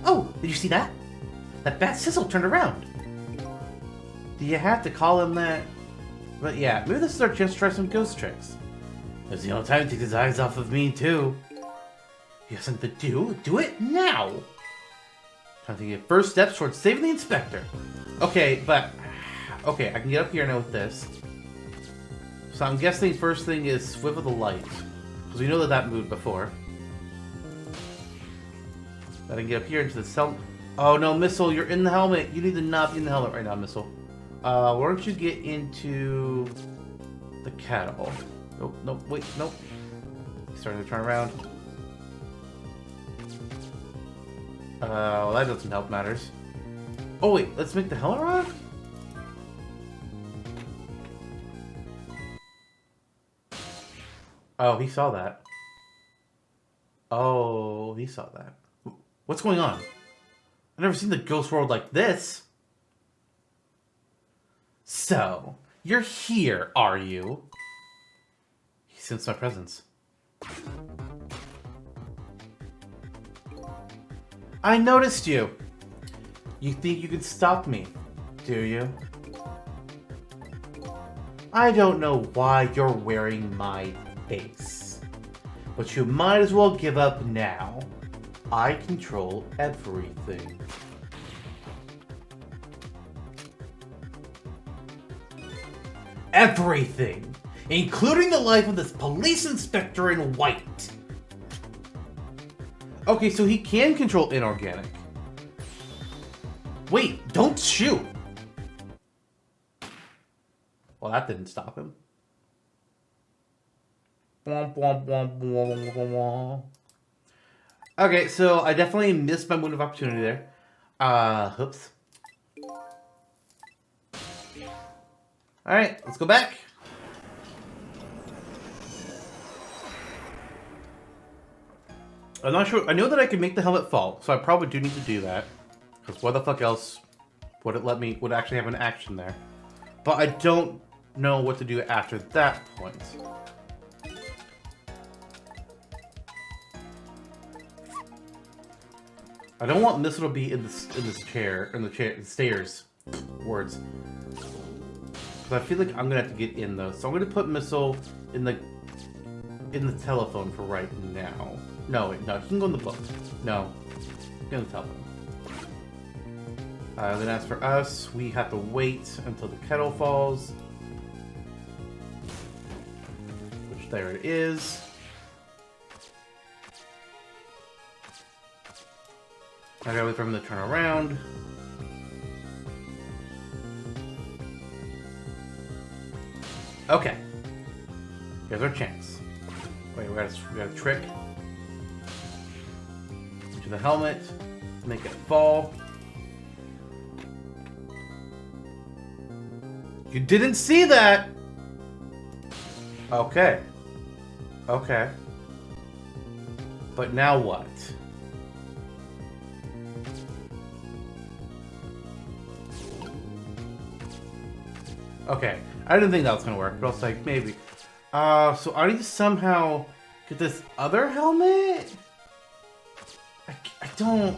Oh, did you see that? That bat sizzle turned around. Do you have to call him that? But yeah, maybe this is our chance to try some ghost tricks. It's the only time to take his eyes off of me, too. You have something to do? Do it now! Time to get first steps towards saving the inspector. Okay, but... Okay, I can get up here now with this. So I'm guessing first thing is swivel the light. Because we know that that moved before. Then I can get up here into the cell. Oh no, Missile, you're in the helmet. You need to not be in the helmet right now, Missile. Why don't you get into the cattle? Nope, nope, wait, nope. He's starting to turn around. Well, that doesn't help matters. Oh wait, let's make the helmet rock? Oh, he saw that. Oh, he saw that. What's going on? I've never seen the ghost world like this. So, you're here, are you? He sensed my presence. I noticed you. You think you can stop me, do you? I don't know why you're wearing my face, but you might as well give up now. I control everything. Everything! Including the life of this police inspector in white! Okay, so he can control inorganic. Wait, don't shoot! Well, that didn't stop him. Okay, so I definitely missed my window of opportunity there. Oops. Alright, let's go back. I'm not sure. I know that I can make the helmet fall, so I probably do need to do that. Because what the fuck else would it let me, would actually have an action there? But I don't know what to do after that point. I don't want Missile to be in this chair, the stairs. Words. Because I feel like I'm gonna have to get in those. So I'm gonna put Missile in the telephone for right now. No, wait, no, he can go in the book. No, go in the telephone. Then as for us, we have to wait until the kettle falls. Which there it is. I gotta wait for him to turn around. Okay. Here's our chance. Wait, we got a trick. To the helmet. Make it fall. You didn't see that! Okay. Okay. But now what? Okay. I didn't think that was gonna work, but I was like, maybe. So I need to somehow get this other helmet? I don't...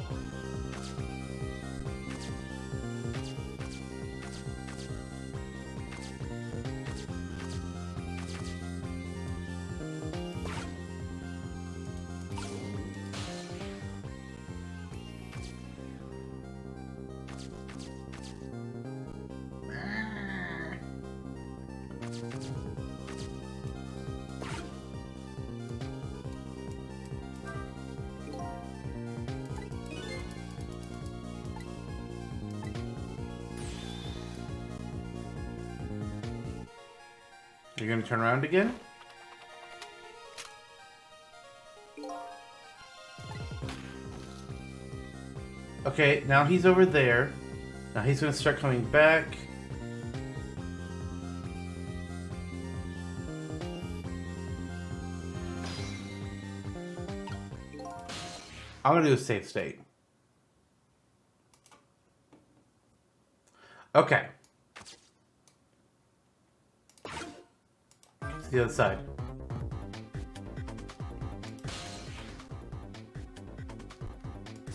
You're gonna turn around again? Okay, now he's over there. Now he's gonna start coming back. I'm gonna do a safe state. Okay. To the other side.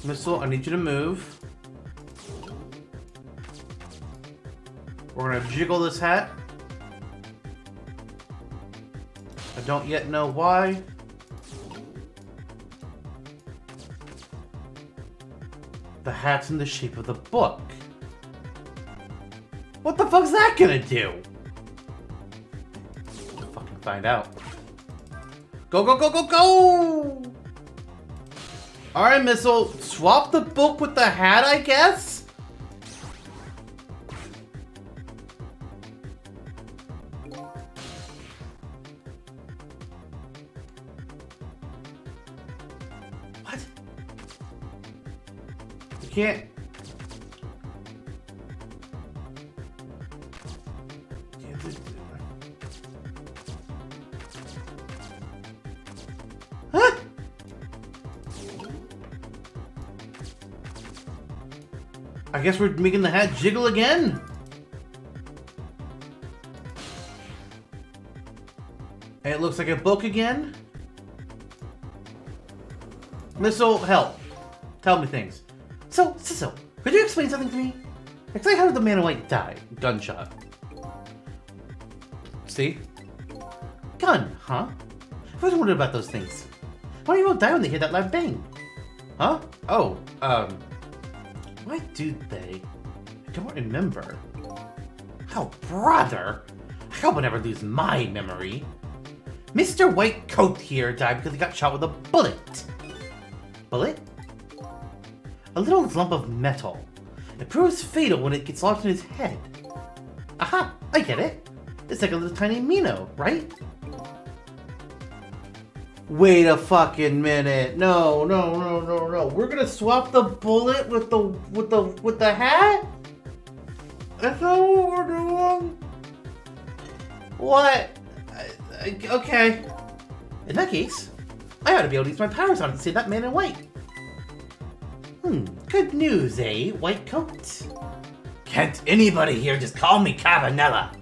Missile, I need you to move. We're gonna jiggle this hat. I don't yet know why. The hat's in the shape of the book. What the fuck's that gonna do? We'll fucking find out. Go, go, go, go, go! Alright, Missile. Swap the book with the hat, I guess? What? You can't... Huh? I guess we're making the hat jiggle again? And it looks like a book again? Missile, help. Tell me things. So, could you explain something to me? Explain how did the man in white die? Gunshot. See? Gun, huh? I've always wondered about those things. Why do people die when they hear that loud bang? Huh? Oh, why do they? I don't remember. Oh, brother! I hope I never lose my memory. Mr. White Coat here died because he got shot with a bullet. Bullet? A little lump of metal. It proves fatal when it gets lodged in his head. Aha! I get it. It's like a little tiny Mino, right? Wait a fucking minute. No. We're gonna swap the bullet with the hat? That's not what we're doing. What? Okay. In that case, I ought to be able to use my powers on it to save that man in white. Good news, eh, White Coat? Can't anybody here just call me Cabanella?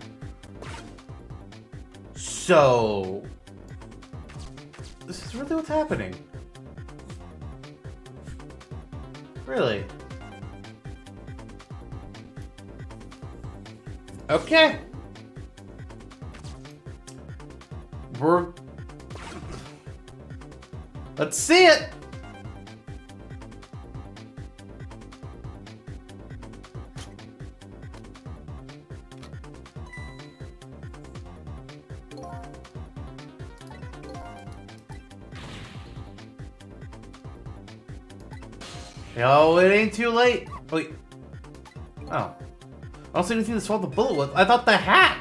So... this is really what's happening. Really? Okay. Let's see it! Oh, it ain't too late. Wait. Oh. I don't see anything to swap the bullet with. I thought the hat!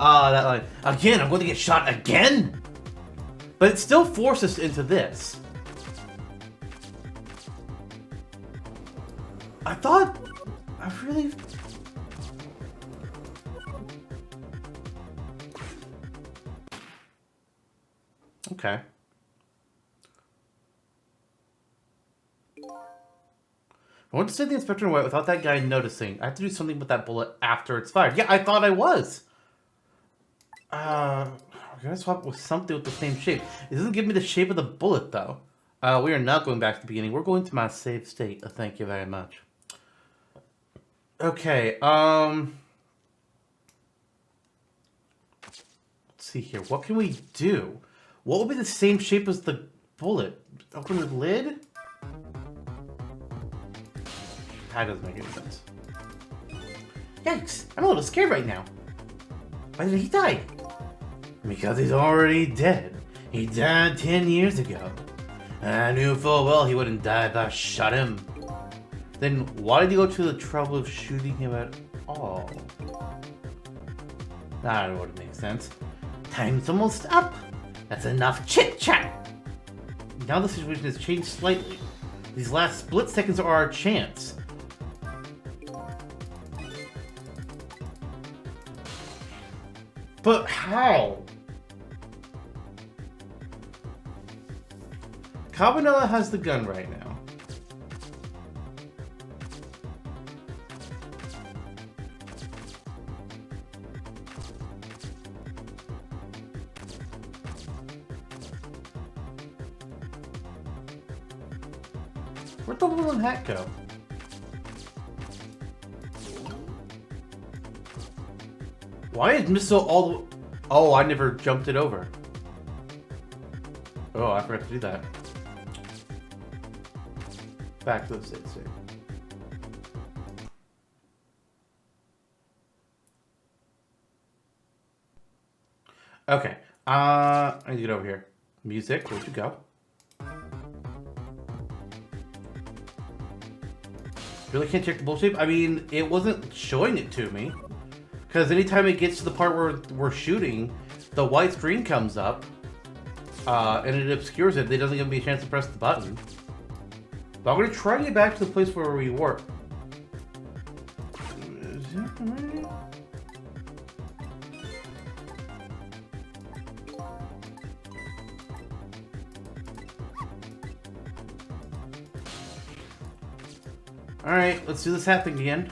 Ah, that line. Again, I'm going to get shot again? But it still forces us into this. I thought... I really... Okay. I want to save the Inspector in white without that guy noticing. I have to do something with that bullet after it's fired. Yeah, I thought I was. We're gonna swap with something with the same shape. It doesn't give me the shape of the bullet, though. We are not going back to the beginning. We're going to my save state. Thank you very much. Okay, let's see here. What can we do? What would be the same shape as the bullet? Open the lid? That doesn't make any sense. Yikes! I'm a little scared right now. Why did he die? Because he's already dead. He died 10 years ago. I knew full well he wouldn't die if I shot him. Then why did you go to the trouble of shooting him at all? That wouldn't make sense. Time's almost up. That's enough chit-chat. Now the situation has changed slightly. These last split seconds are our chance. But how? Cabanella has the gun right now. Where'd the woolen hat go? Why is Missile all the... Oh, I never jumped it over. Oh, I forgot to do that. Back to the state. Okay. I need to get over here. Music, where'd you go? Really can't check the bull shape? I mean, it wasn't showing it to me. Because anytime it gets to the part where we're shooting, the white screen comes up. And it obscures it. It doesn't give me a chance to press the button. But I'm going to try to get back to the place where we were. Is that right? Alright, let's do this hat thing again.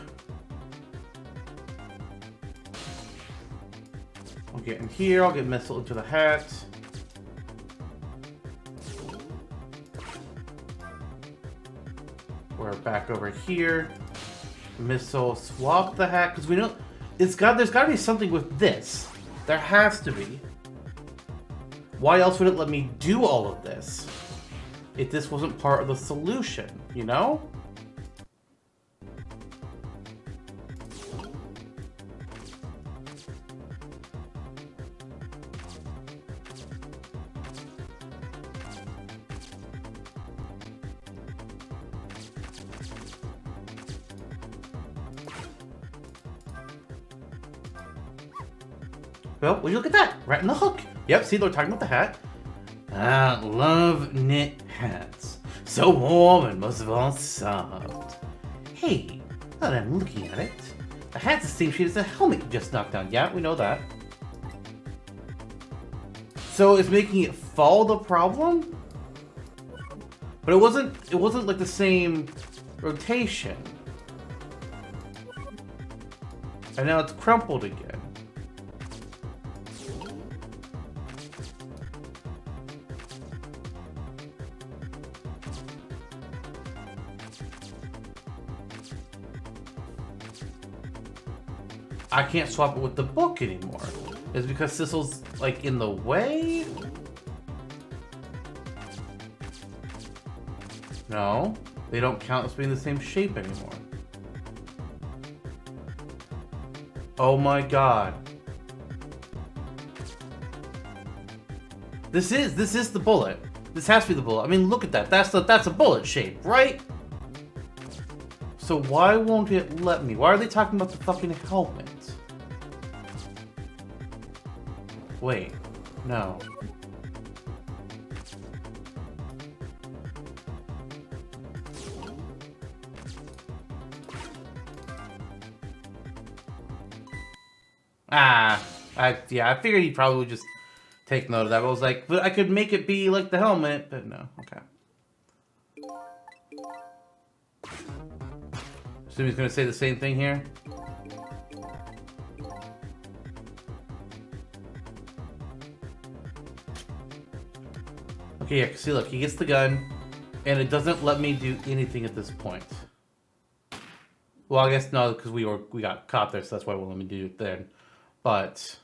I'll get in here, I'll get Missile into the hat. We're back over here. Missile, swap the hat, because we know there's got to be something with this. There has to be. Why else would it let me do all of this if this wasn't part of the solution, you know? Well, would you look at that? Right in the hook. Yep, see, they're talking about the hat. Ah, love knit hats. So warm and most of all soft. Hey, now that I'm looking at it, the hat's the same shape as the helmet you just knocked down. Yeah, we know that. So is making it fall the problem? But it wasn't like the same rotation. And now it's crumpled again. I can't swap it with the book anymore. Is it because Sissel's like in the way? No, they don't count as being the same shape anymore. Oh my god. This is the bullet. This has to be the bullet. I mean, look at that. That's a bullet shape, right? So why won't it let me? Why are they talking about the fucking helmet? Wait, no. Yeah, I figured he probably would just take note of that. But I was like, but I could make it be like the helmet, but no, okay. Assume he's gonna say the same thing here. Okay, yeah, see, look, he gets the gun, and it doesn't let me do anything at this point. Well, I guess no, because we got caught there, so that's why it won't let me do it then. But,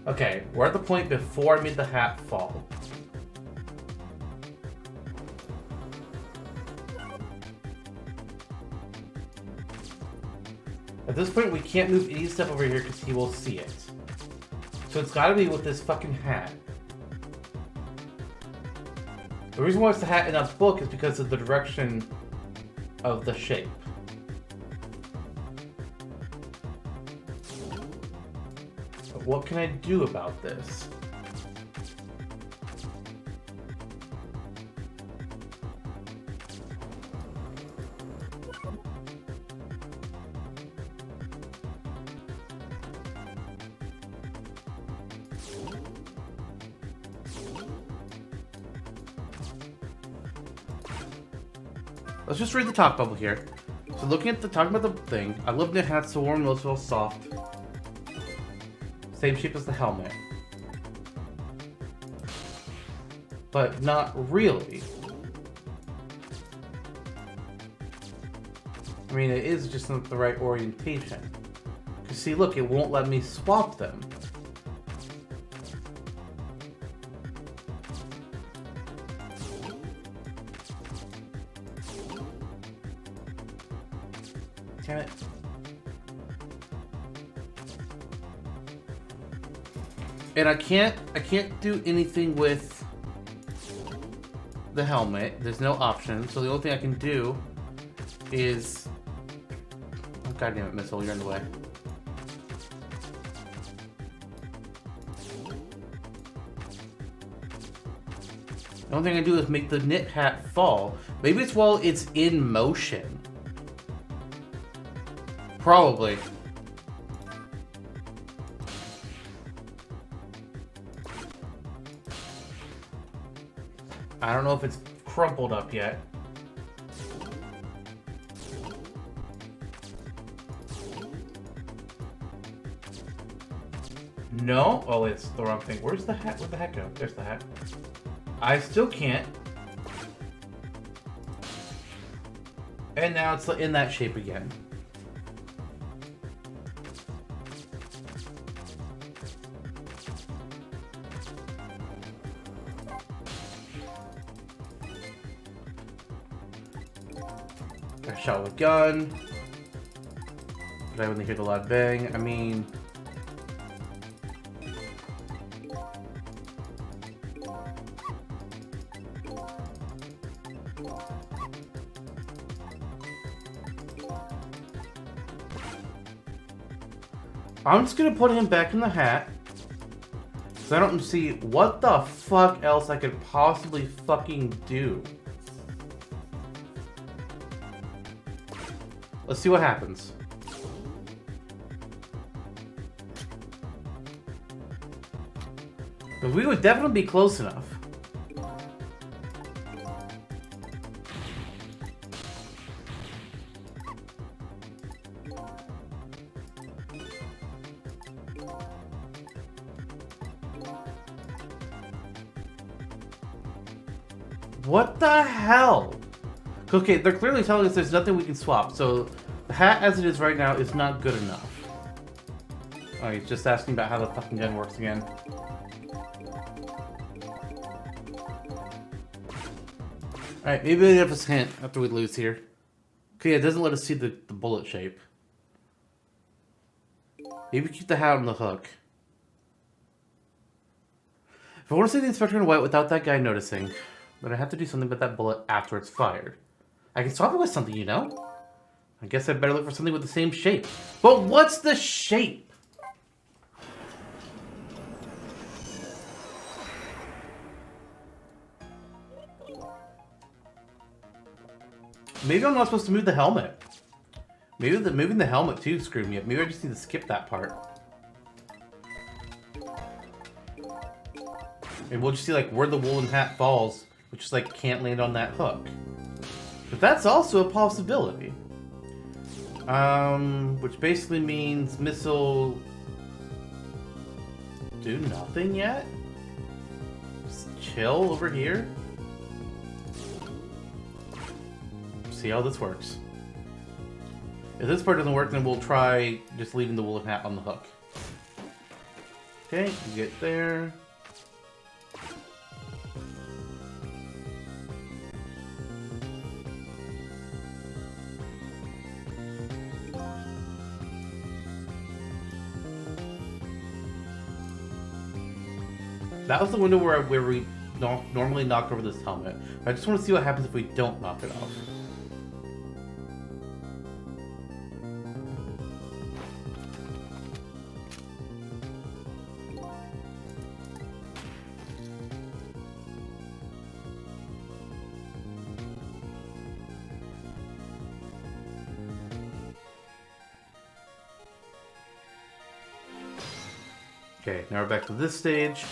okay, we're at the point before I made the hat fall. At this point, we can't move any stuff over here because he will see it. So it's got to be with this fucking hat. The reason why it's the hat and not the book is because of the direction of the shape. But what can I do about this? Let's just read the talk bubble here. So looking at the talking about the thing, I love knit hats, so warm, most well soft. Same shape as the helmet. but not really. I mean, it is just not the right orientation. Because see, look, it won't let me swap them. Damn it. And I can't do anything with the helmet. There's no option. So the only thing I can do is... Oh, God damn it, missile, you're in the way. The only thing I do is make the knit hat fall. Maybe it's while it's in motion. Probably. I don't know if it's crumpled up yet. No? Oh, it's the wrong thing. Where's the hat? Where'd the hat go? There's the hat. I still can't. And now it's in that shape again. I shot with a gun. But I wouldn't hear the loud bang. I mean... I'm just gonna put him back in the hat. Because I don't see what the fuck else I could possibly fucking do. Let's see what happens. Because we would definitely be close enough. What the hell? Okay, they're clearly telling us there's nothing we can swap, so the hat as it is right now is not good enough. Oh, he's just asking about how the fucking gun works again. Alright, maybe they give us a hint after we lose here. Okay, it doesn't let us see the bullet shape. Maybe keep the hat on the hook. If I want to see the inspector in white without that guy noticing, then I have to do something about that bullet after it's fired. I can swap it with something, you know? I guess I better look for something with the same shape. But what's the shape? Maybe I'm not supposed to move the helmet. Maybe moving the helmet too screwed me up. Maybe I just need to skip that part. And we'll just see like where the woolen hat falls, which is like can't land on that hook. But that's also a possibility. Which basically means missile do nothing yet? Just chill over here. See how this works. If this part doesn't work, then we'll try just leaving the woolen hat on the hook. Okay, you get there. That was the window where we normally knock over this helmet. I just want to see what happens if we don't knock it off. Okay, now we're back to this stage.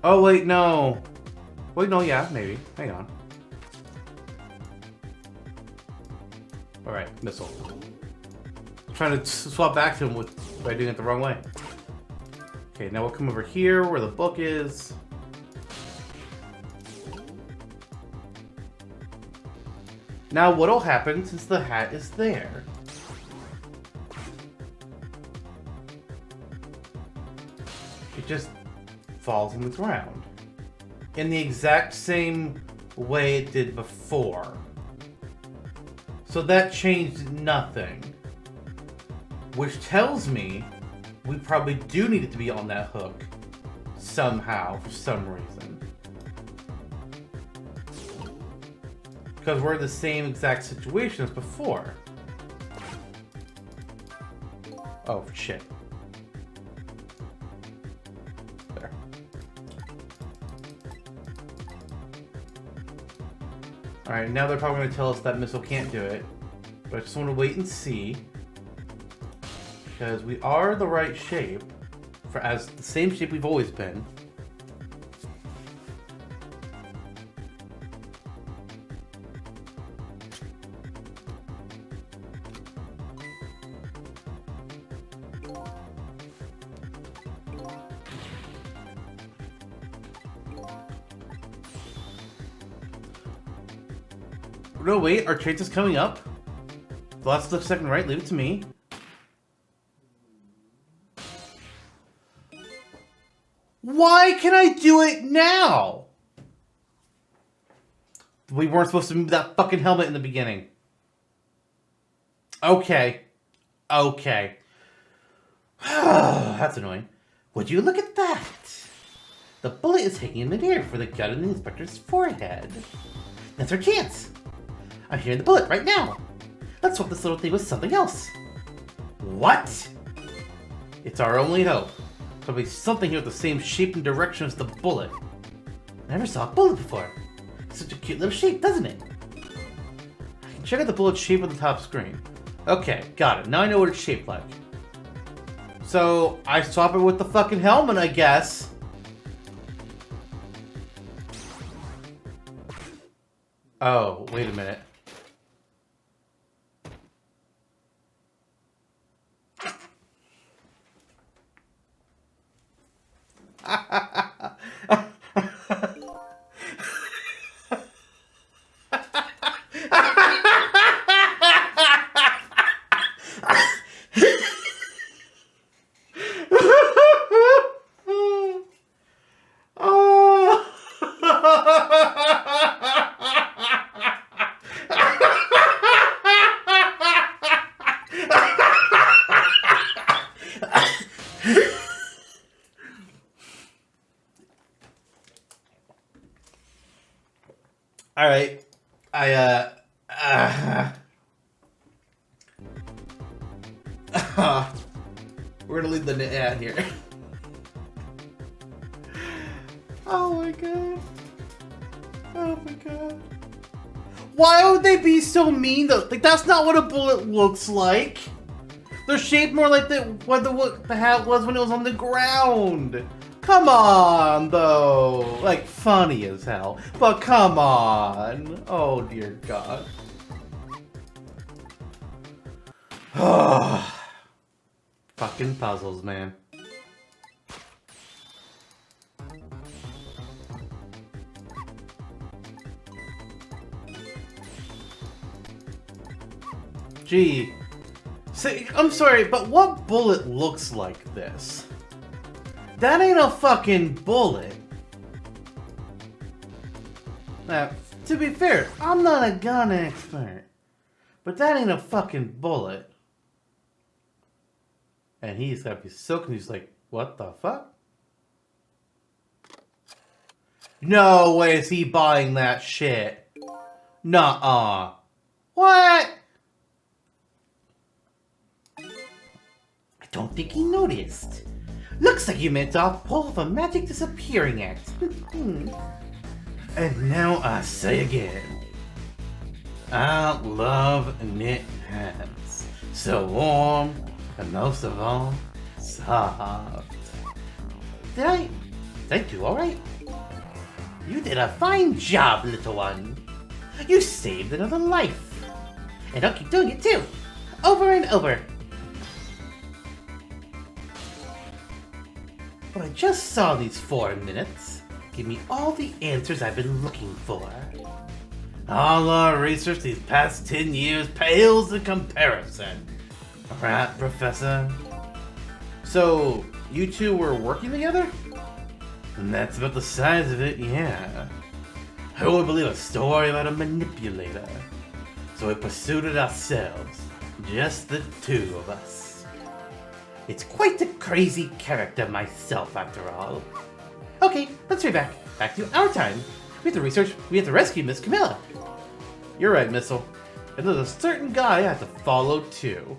Oh, wait, no. Wait, no, yeah, maybe. Hang on. Alright, missile. I'm trying to swap back to him by doing it the wrong way. Okay, now we'll come over here where the book is. Now what'll happen since the hat is there? It just falls on the ground. In the exact same way it did before. So that changed nothing. Which tells me we probably do need it to be on that hook. Somehow, for some reason. Because we're in the same exact situation as before. Oh, shit. There. Alright, now they're probably going to tell us that missile can't do it. But I just want to wait and see. Because we are the right shape. As the same shape we've always been. No, wait, our chance is coming up. The last second right, leave it to me. Why can I do it now? We weren't supposed to move that fucking helmet in the beginning. Okay. Okay. That's annoying. Would you look at that? The bullet is hanging in midair for the gun in the inspector's forehead. That's our chance. I'm hearing the bullet right now. Let's swap this little thing with something else. What? It's our only hope. There'll be something here with the same shape and direction as the bullet. I never saw a bullet before. It's such a cute little shape, doesn't it? I can check out the bullet's shape on the top screen. Okay, got it. Now I know what it's shaped like. So, I swap it with the fucking helmet, I guess. Oh, wait a minute. All right, we're gonna leave the ad here. Oh my god. Oh my god. Why would they be so mean though? Like, that's not what a bullet looks like. They're shaped more like what the hat was when it was on the ground. Come on, though. Like, funny as hell. But come on. Oh, dear God. Fucking puzzles, man. Gee. See, I'm sorry, but what bullet looks like this? That ain't a fucking bullet. Now, to be fair, I'm not a gun expert. But that ain't a fucking bullet. And he's gotta be so confused, like, what the fuck? No way is he buying that shit. Nuh-uh. What? I don't think he noticed. Looks like you meant to pull off a magic disappearing act. And now I say again. I love knit hats. So warm, and most of all, soft. Did I do alright? You did a fine job, little one. You saved another life. And I'll keep doing it too. Over and over. What I just saw these 4 minutes give me all the answers I've been looking for. All our research these past 10 years pales in comparison. Right, Professor? So, you two were working together? And that's about the size of it, yeah. Who would believe a story about a manipulator? So we pursued it ourselves. Just the 2 of us. It's quite a crazy character myself, after all. Okay, let's be back. Back to our time. We have to research, we have to rescue Miss Camilla. You're right, Missile. And there's a certain guy I have to follow too.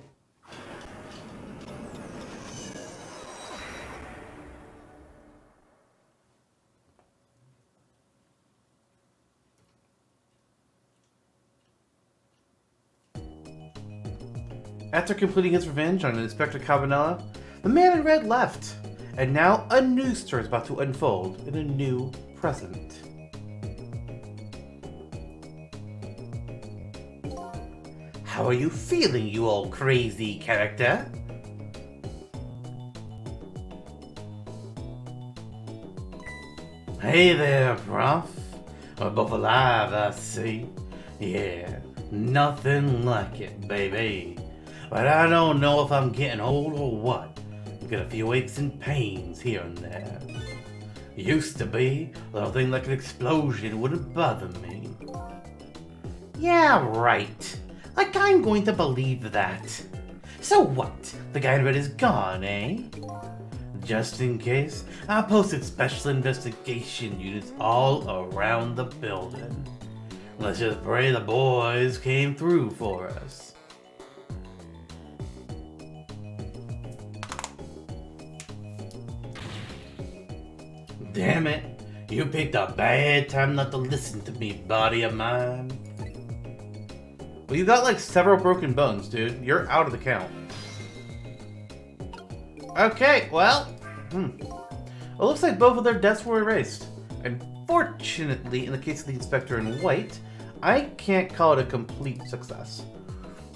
After completing his revenge on Inspector Cabanella, the man in red left, and now a new story is about to unfold in a new present. How are you feeling, you old crazy character? Hey there, Prof. We're both alive, I see. Yeah, nothing like it, baby. But I don't know if I'm getting old or what. I've got a few aches and pains here and there. Used to be, a little thing like an explosion wouldn't bother me. Yeah, right. Like I'm going to believe that. So what? The guy in red is gone, eh? Just in case, I posted special investigation units all around the building. Let's just pray the boys came through for us. Damn it, you picked a bad time not to listen to me, body of mine. Well, you got like several broken bones, dude. You're out of the count. Okay, well, it looks like both of their deaths were erased. Unfortunately, in the case of the Inspector in white, I can't call it a complete success.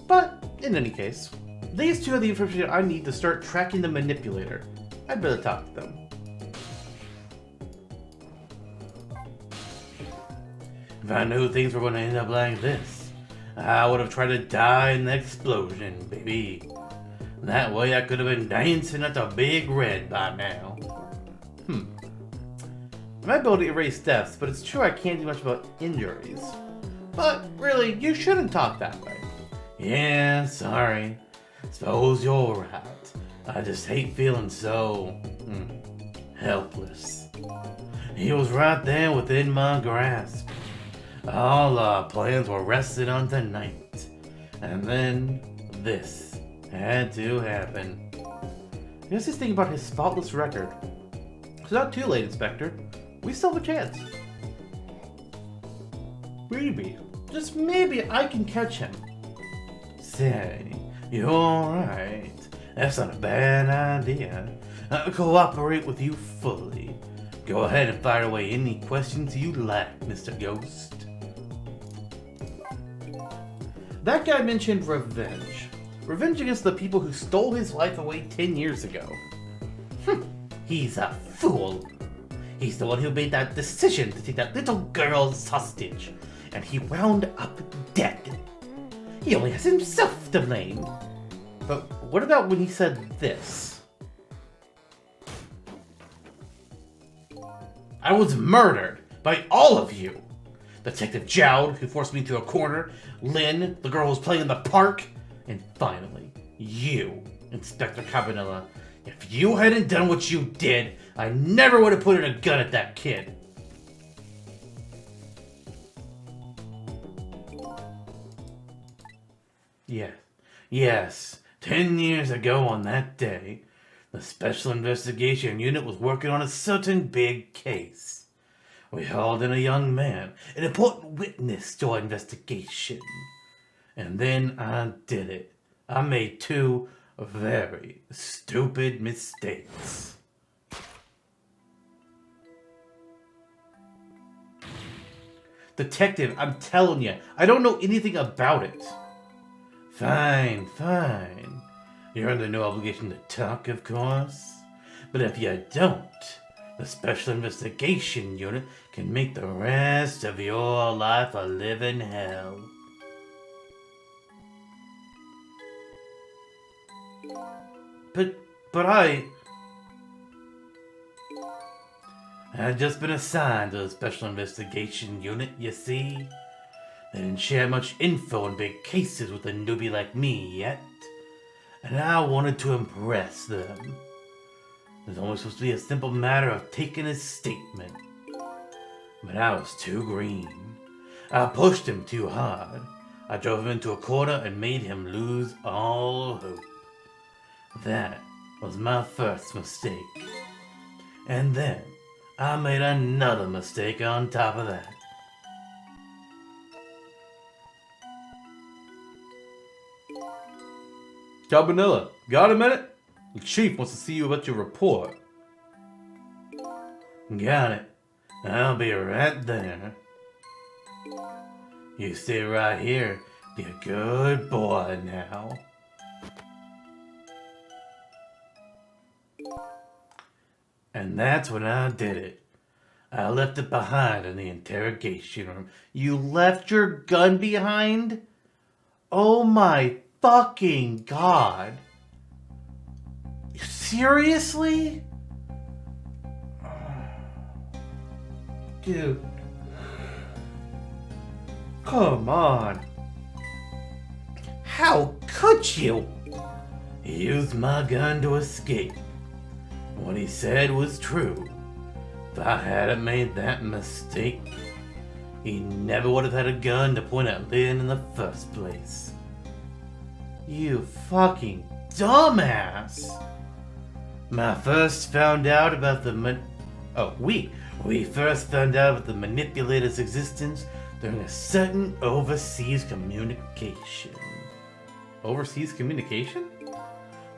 But, in any case, these 2 are the information I need to start tracking the manipulator. I'd better talk to them. If I knew things were going to end up like this, I would have tried to die in the explosion, baby. That way I could have been dancing at the Big Red by now. I might be able to erase deaths, but it's true I can't do much about injuries. But really, you shouldn't talk that way. Yeah, sorry. Suppose you're right. I just hate feeling so... helpless. He was right there within my grasp. All our plans were rested on tonight. And then this had to happen. Here's this thing about his spotless record. It's not too late, Inspector. We still have a chance. Maybe, just maybe I can catch him. Say, you're right. That's not a bad idea. I'll cooperate with you fully. Go ahead and fire away any questions you like, Mr. Ghost. That guy mentioned revenge. Revenge against the people who stole his life away 10 years ago. He's a fool. He's the one who made that decision to take that little girl's hostage, and he wound up dead. He only has himself to blame. But what about when he said this? I was murdered by all of you. Detective Jowd, who forced me into a corner, Lynn, the girl who was playing in the park, and finally, you, Inspector Cabanella. If you hadn't done what you did, I never would have put in a gun at that kid. Yes, 10 years ago on that day, the Special Investigation Unit was working on a certain big case. We hauled in a young man, an important witness to our investigation. And then I did it. I made 2 very stupid mistakes. Detective, I'm telling you, I don't know anything about it. Fine, fine. You're under no obligation to talk, of course. But if you don't, the Special Investigation Unit can make the rest of your life a living hell. But I've just been assigned to the Special Investigation Unit, you see. They didn't share much info in big cases with a newbie like me yet, and I wanted to impress them. It was only supposed to be a simple matter of taking his statement, but I was too green. I pushed him too hard. I drove him into a corner and made him lose all hope. That was my first mistake. And then I made another mistake on top of that. Carbonella, got a minute? The chief wants to see you about your report. Got it. I'll be right there. You stay right here. Be a good boy now. And that's when I did it. I left it behind in the interrogation room. You left your gun behind? Oh my fucking god. Seriously? Dude. Come on. How could you? He used my gun to escape. What he said was true. If I hadn't made that mistake, he never would have had a gun to point at Lynn in the first place. You fucking dumbass! We first found out about the manipulator's existence during a certain overseas communication. Overseas communication?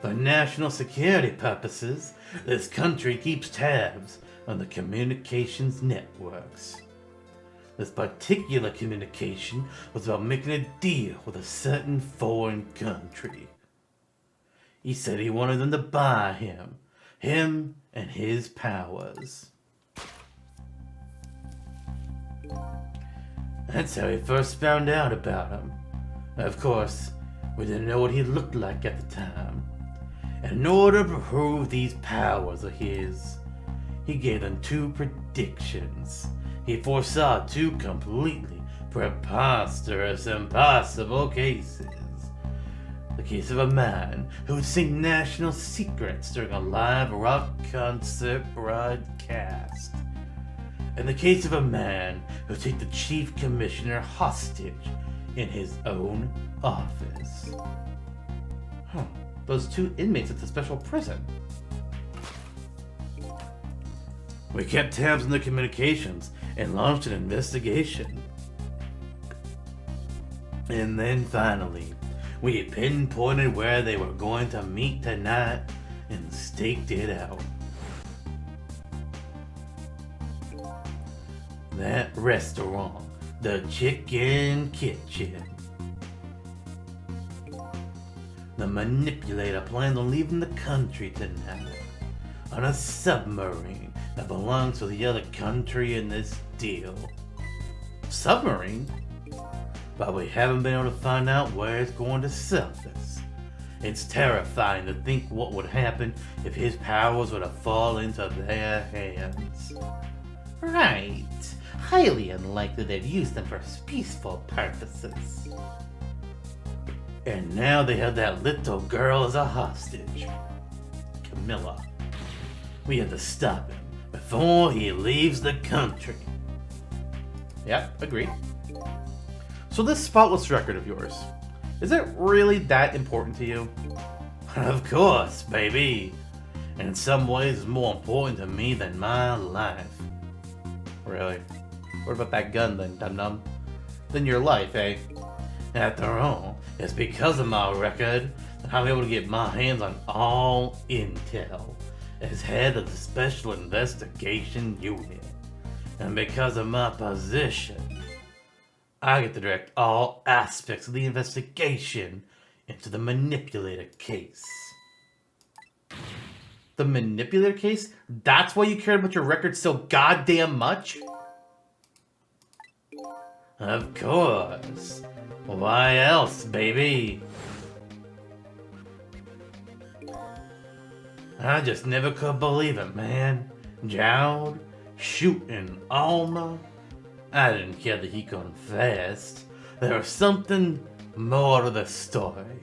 For national security purposes, this country keeps tabs on the communications networks. This particular communication was about making a deal with a certain foreign country. He said he wanted them to buy him and his powers. That's how we first found out about him. Of course, we didn't know what he looked like at the time. And in order to prove these powers of his, he gave them two predictions. He foresaw two completely preposterous, impossible cases. The case of a man who would sing national secrets during a live rock concert broadcast. And the case of a man who would take the chief commissioner hostage in his own office. Those two inmates at the special prison. We kept tabs on the communications and launched an investigation. And then finally, we pinpointed where they were going to meet tonight and staked it out. That restaurant, the Chicken Kitchen. The manipulator planned on leaving the country tonight on a submarine that belongs to the other country in this deal. Submarine? But we haven't been able to find out where it's going to surface. It's terrifying to think what would happen if his powers were to fall into their hands. Right. Highly unlikely they'd use them for peaceful purposes. And now they have that little girl as a hostage. Camilla. We have to stop him before he leaves the country. Yep, agreed. So this spotless record of yours, is it really that important to you? Of course, baby. And in some ways it's more important to me than my life. Really? What about that gun then, dum-dum? Then your life, eh? After all, it's because of my record that I'm able to get my hands on all intel as head of the Special Investigation Unit. And because of my position, I get to direct all aspects of the investigation into the manipulator case. The manipulator case? That's why you cared about your record so goddamn much? Of course. Why else, baby? I just never could believe it, man. Jowd shooting Alma. I didn't care that he confessed. There was something more to the story.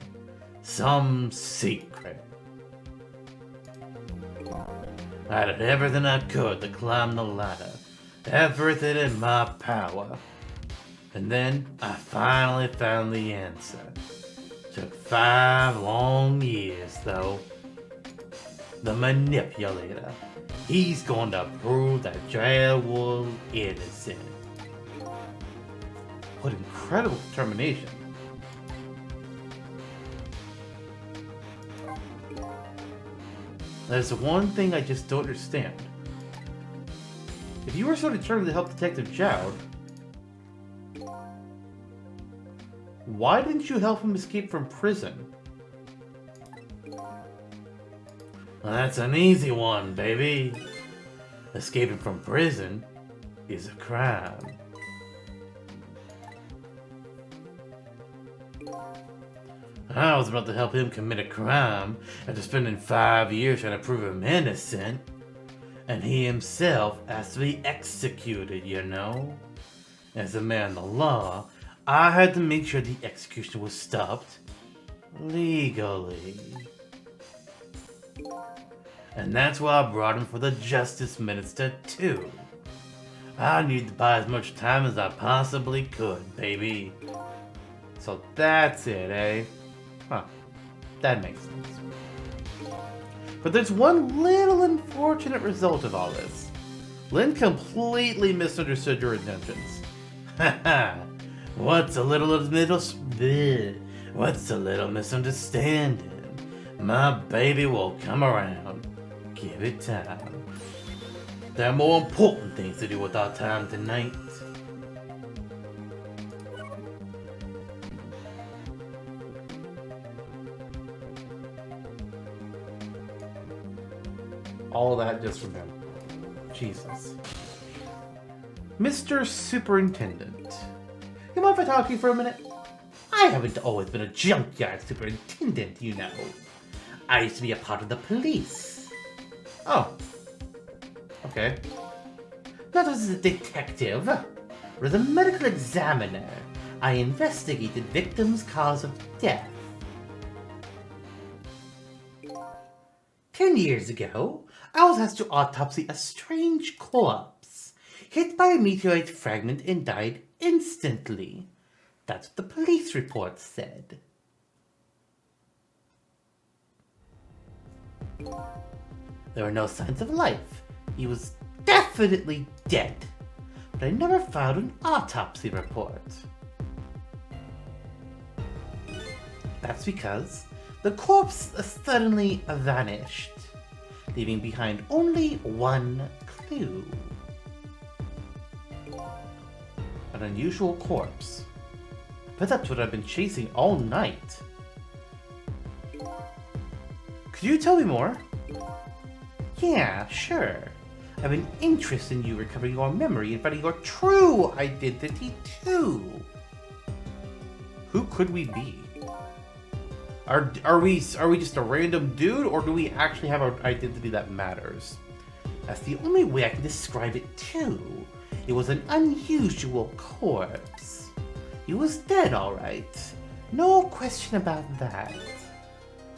Some secret. I did everything I could to climb the ladder. Everything in my power. And then I finally found the answer. Took 5 long years, though. The manipulator. He's going to prove that Jowd was innocent. What incredible determination. There's one thing I just don't understand. If you were so determined to help Detective Jowd, why didn't you help him escape from prison? Well, that's an easy one, baby. Escaping from prison is a crime. I was about to help him commit a crime after spending 5 years trying to prove him innocent. And he himself has to be executed, you know? As a man of the law, I had to make sure the execution was stopped legally. And that's why I brought him for the Justice Minister, too. I needed to buy as much time as I possibly could, baby. So that's it, eh? Huh. That makes sense. But there's one little unfortunate result of all this. Lynn completely misunderstood your intentions. Haha. What's a little misunderstanding? My baby will come around. Give it time. There are more important things to do with our time tonight. All that just from him. Jesus. Mr. Superintendent. You mind if I talk to you for a minute? I haven't always been a junkyard superintendent, you know. I used to be a part of the police. Oh. Okay. Not as a detective, but as a medical examiner. I investigated victims' cause of death. 10 years ago, I was asked to autopsy a strange corpse, hit by a meteorite fragment and died instantly. That's what the police report said. There were no signs of life. He was definitely dead. But I never filed an autopsy report. That's because the corpse suddenly vanished, leaving behind only one clue. An unusual corpse. But that's what I've been chasing all night. Could you tell me more? Yeah, sure. I have an interest in you recovering your memory and finding your true identity too. Who could we be? Are we just a random dude, or do we actually have an identity that matters? That's the only way I can describe it too. It was an unusual corpse. He was dead, alright. No question about that.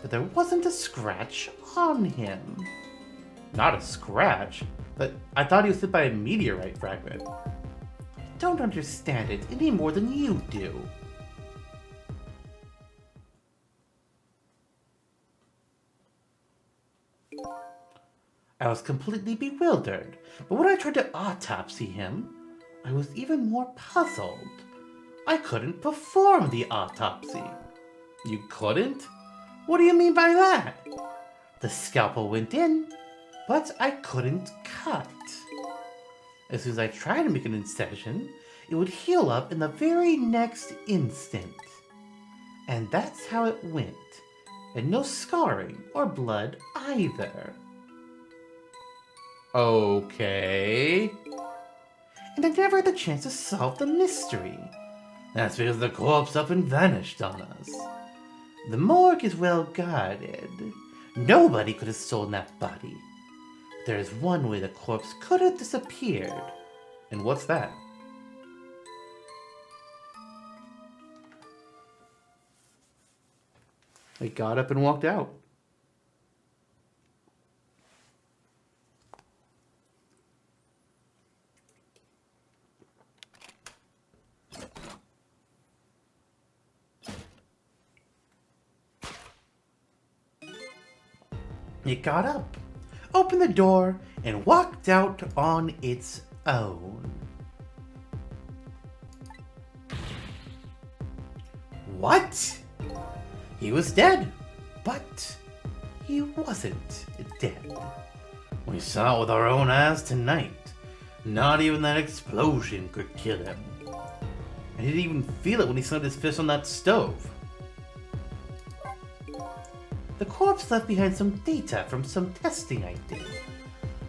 But there wasn't a scratch on him. Not a scratch? But I thought he was hit by a meteorite fragment. I don't understand it any more than you do. I was completely bewildered, but when I tried to autopsy him, I was even more puzzled. I couldn't perform the autopsy. You couldn't? What do you mean by that? The scalpel went in, but I couldn't cut. As soon as I tried to make an incision, it would heal up in the very next instant. And that's how it went. And no scarring or blood either. Okay. And I never had the chance to solve the mystery. That's because the corpse up and vanished on us. The morgue is well guarded. Nobody could have stolen that body. There is one way the corpse could have disappeared. And what's that? They got up and walked out. It got up, opened the door, and walked out on its own. What? He was dead, but he wasn't dead. We saw it with our own eyes tonight. Not even that explosion could kill him. And he didn't even feel it when he slammed his fist on that stove. The corpse left behind some data from some testing I did.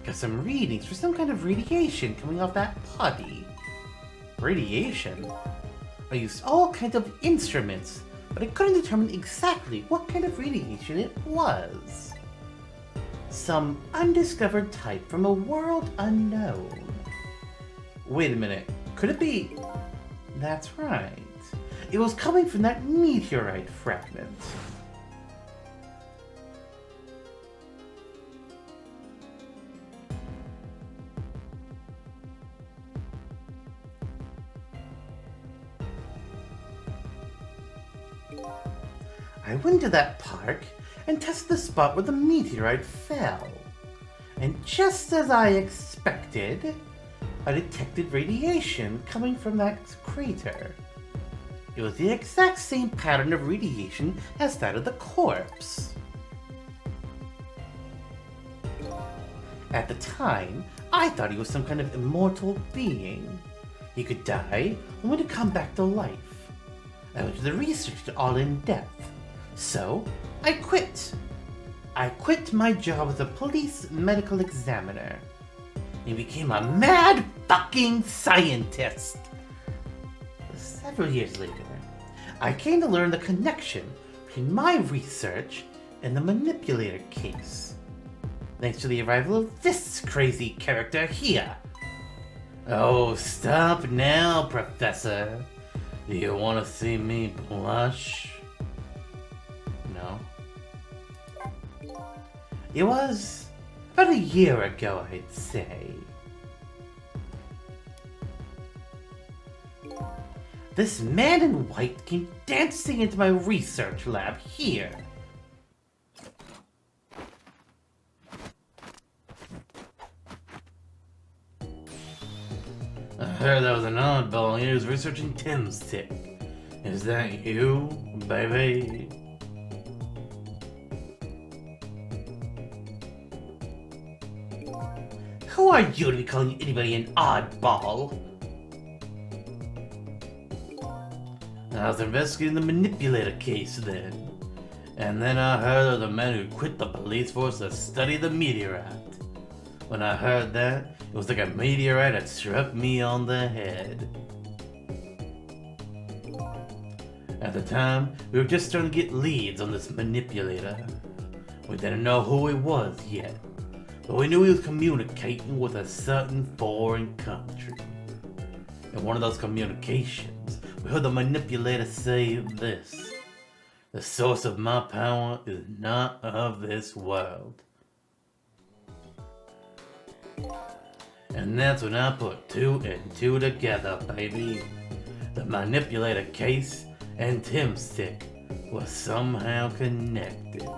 Got some readings for some kind of radiation coming off that body. Radiation? I used all kinds of instruments, but I couldn't determine exactly what kind of radiation it was. Some undiscovered type from a world unknown. Wait a minute, could it be? That's right. It was coming from that meteorite fragment. I went to that park and tested the spot where the meteorite fell. And just as I expected, I detected radiation coming from that crater. It was the exact same pattern of radiation as that of the corpse. At the time, I thought he was some kind of immortal being. He could die only to come back to life. I went to the research all in depth. So, I quit. I quit my job as a police medical examiner and became a mad fucking scientist. Several years later, I came to learn the connection between my research and the manipulator case. Thanks to the arrival of this crazy character here. Oh, stop now, Professor. Do you want to see me blush? No. It was about a year ago, I'd say. This man in white came dancing into my research lab here. I heard there was an oddball here who's researching Tim's tick. Is that you, baby? Who are you to be calling anybody an oddball? I was investigating the manipulator case then. And then I heard of the man who quit the police force to study the meteorite. When I heard that, it was like a meteorite had struck me on the head. At the time, we were just starting to get leads on this manipulator. We didn't know who he was yet, but we knew he was communicating with a certain foreign country. In one of those communications, we heard the manipulator say this: "The source of my power is not of this world." And that's when I put two and two together, baby. The manipulator case and Tim's tick were somehow connected.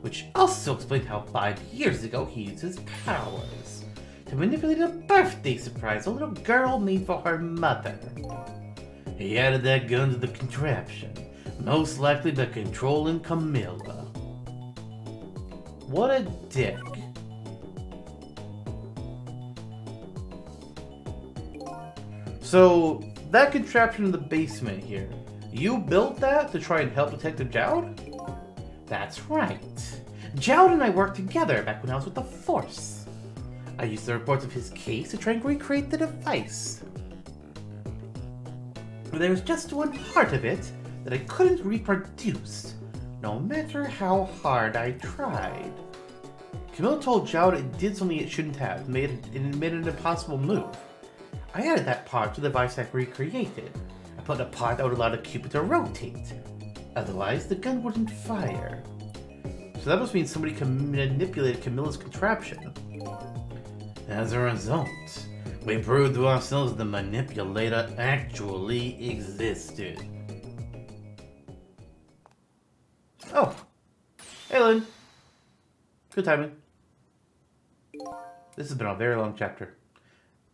Which also explained how 5 years ago he used his powers to manipulate a birthday surprise a little girl made for her mother. He added that gun to the contraption, most likely by controlling Camilla. What a dick. So, that contraption in the basement here, You built that to try and help Detective Jowd? That's right. Jowd and I worked together back when I was with the Force. I used the reports of his case to try and recreate the device. But there was just one part of it that I couldn't reproduce, no matter how hard I tried. Camilla told Jowd it did something it shouldn't have, and made an impossible move. I added that part to the device I recreated. I put a part that would allow the Cupid to rotate. Otherwise, the gun wouldn't fire. So that must mean somebody manipulated Camilla's contraption. As a result, we proved to ourselves the manipulator actually existed. Oh. Hey, Lynn. Good timing. This has been a very long chapter.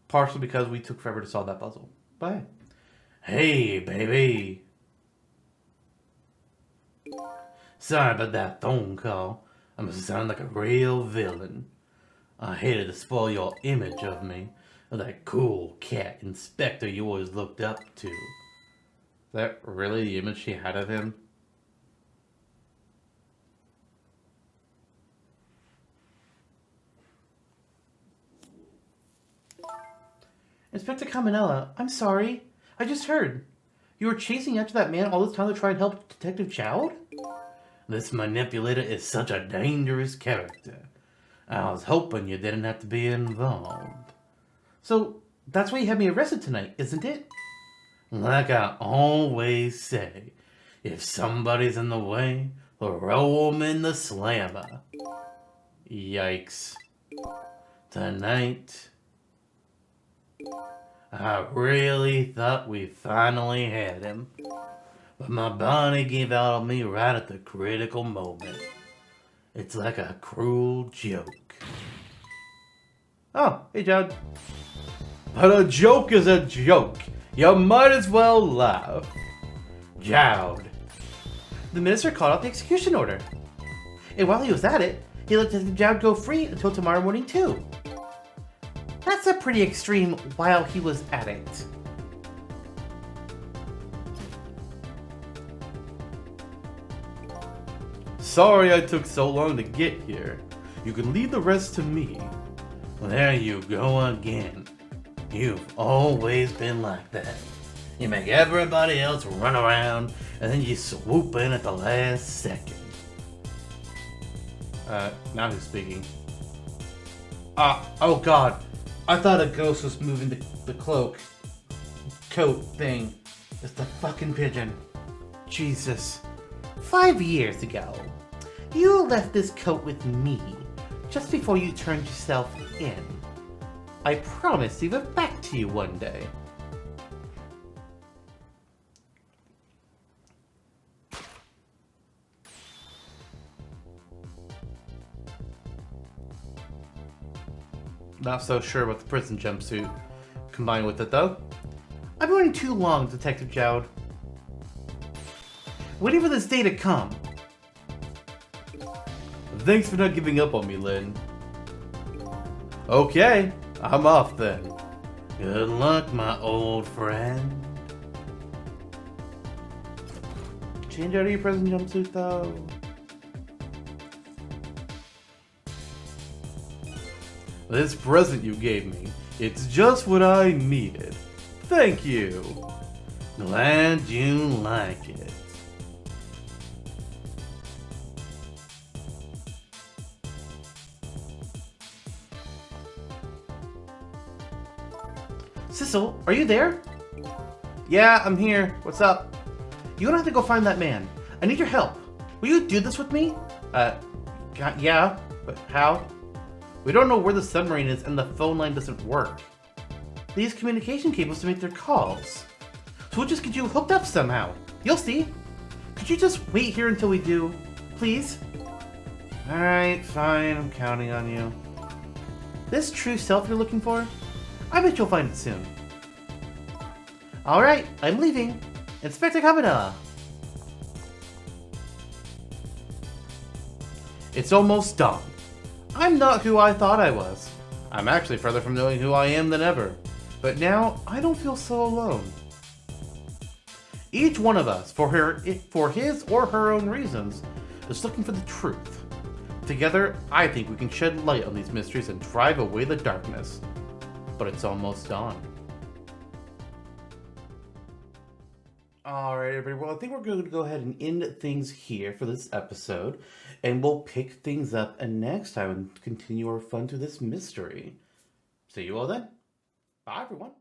Partially because we took forever to solve that puzzle. Bye. Hey, baby. Sorry about that phone call. I must sound like a real villain. I hated to spoil your image of me, of that cool cat inspector you always looked up to. Is that really the image she had of him? Inspector Caminella, I'm sorry. I just heard. You were chasing after that man all this time to try and help Detective Jowd? This manipulator is such a dangerous character. I was hoping you didn't have to be involved. So, that's why you had me arrested tonight, isn't it? Like I always say, if somebody's in the way, throw 'em in the slammer. Yikes. Tonight, I really thought we finally had him. But my body gave out on me right at the critical moment. It's like a cruel joke. Oh, hey, Jowd. But a joke is a joke. You might as well laugh. Jowd. The minister called out the execution order. And while he was at it, he let Detective Jowd go free until tomorrow morning, too. That's a pretty extreme while he was at it. Sorry I took so long to get here. You can leave the rest to me. There you go again. You've always been like that. You make everybody else run around, and then you swoop in at the last second. Now who's speaking? Oh god. I thought a ghost was moving the coat thing. It's the fucking pigeon. Jesus. 5 years ago, you left this coat with me just before you turned yourself in. I promised to give it back to you one day. Not so sure about the prison jumpsuit combined with it, though. I've been waiting too long, Detective Jowd. Waiting for this day to come. Thanks for not giving up on me, Lynn. Okay, I'm off then. Good luck, my old friend. Change out of your prison jumpsuit, though. This present you gave me, it's just what I needed. Thank you. Glad you like it. Sissel, are you there? Yeah, I'm here. What's up? You don't have to go find that man. I need your help. Will you do this with me? Yeah, but how? We don't know where the submarine is and the phone line doesn't work. They use communication cables to make their calls. So we'll just get you hooked up somehow. You'll see. Could you just wait here until we do? Please? Alright, fine. I'm counting on you. This true self you're looking for? I bet you'll find it soon. Alright, I'm leaving. Inspector Caminella. It's almost dawn. I'm not who I thought I was. I'm actually further from knowing who I am than ever. But now, I don't feel so alone. Each one of us, for his or her own reasons, is looking for the truth. Together, I think we can shed light on these mysteries and drive away the darkness. But it's almost dawn. Alright, everybody. Well, I think we're going to go ahead and end things here for this episode. And we'll pick things up next time and continue our fun through this mystery. See you all then. Bye, everyone.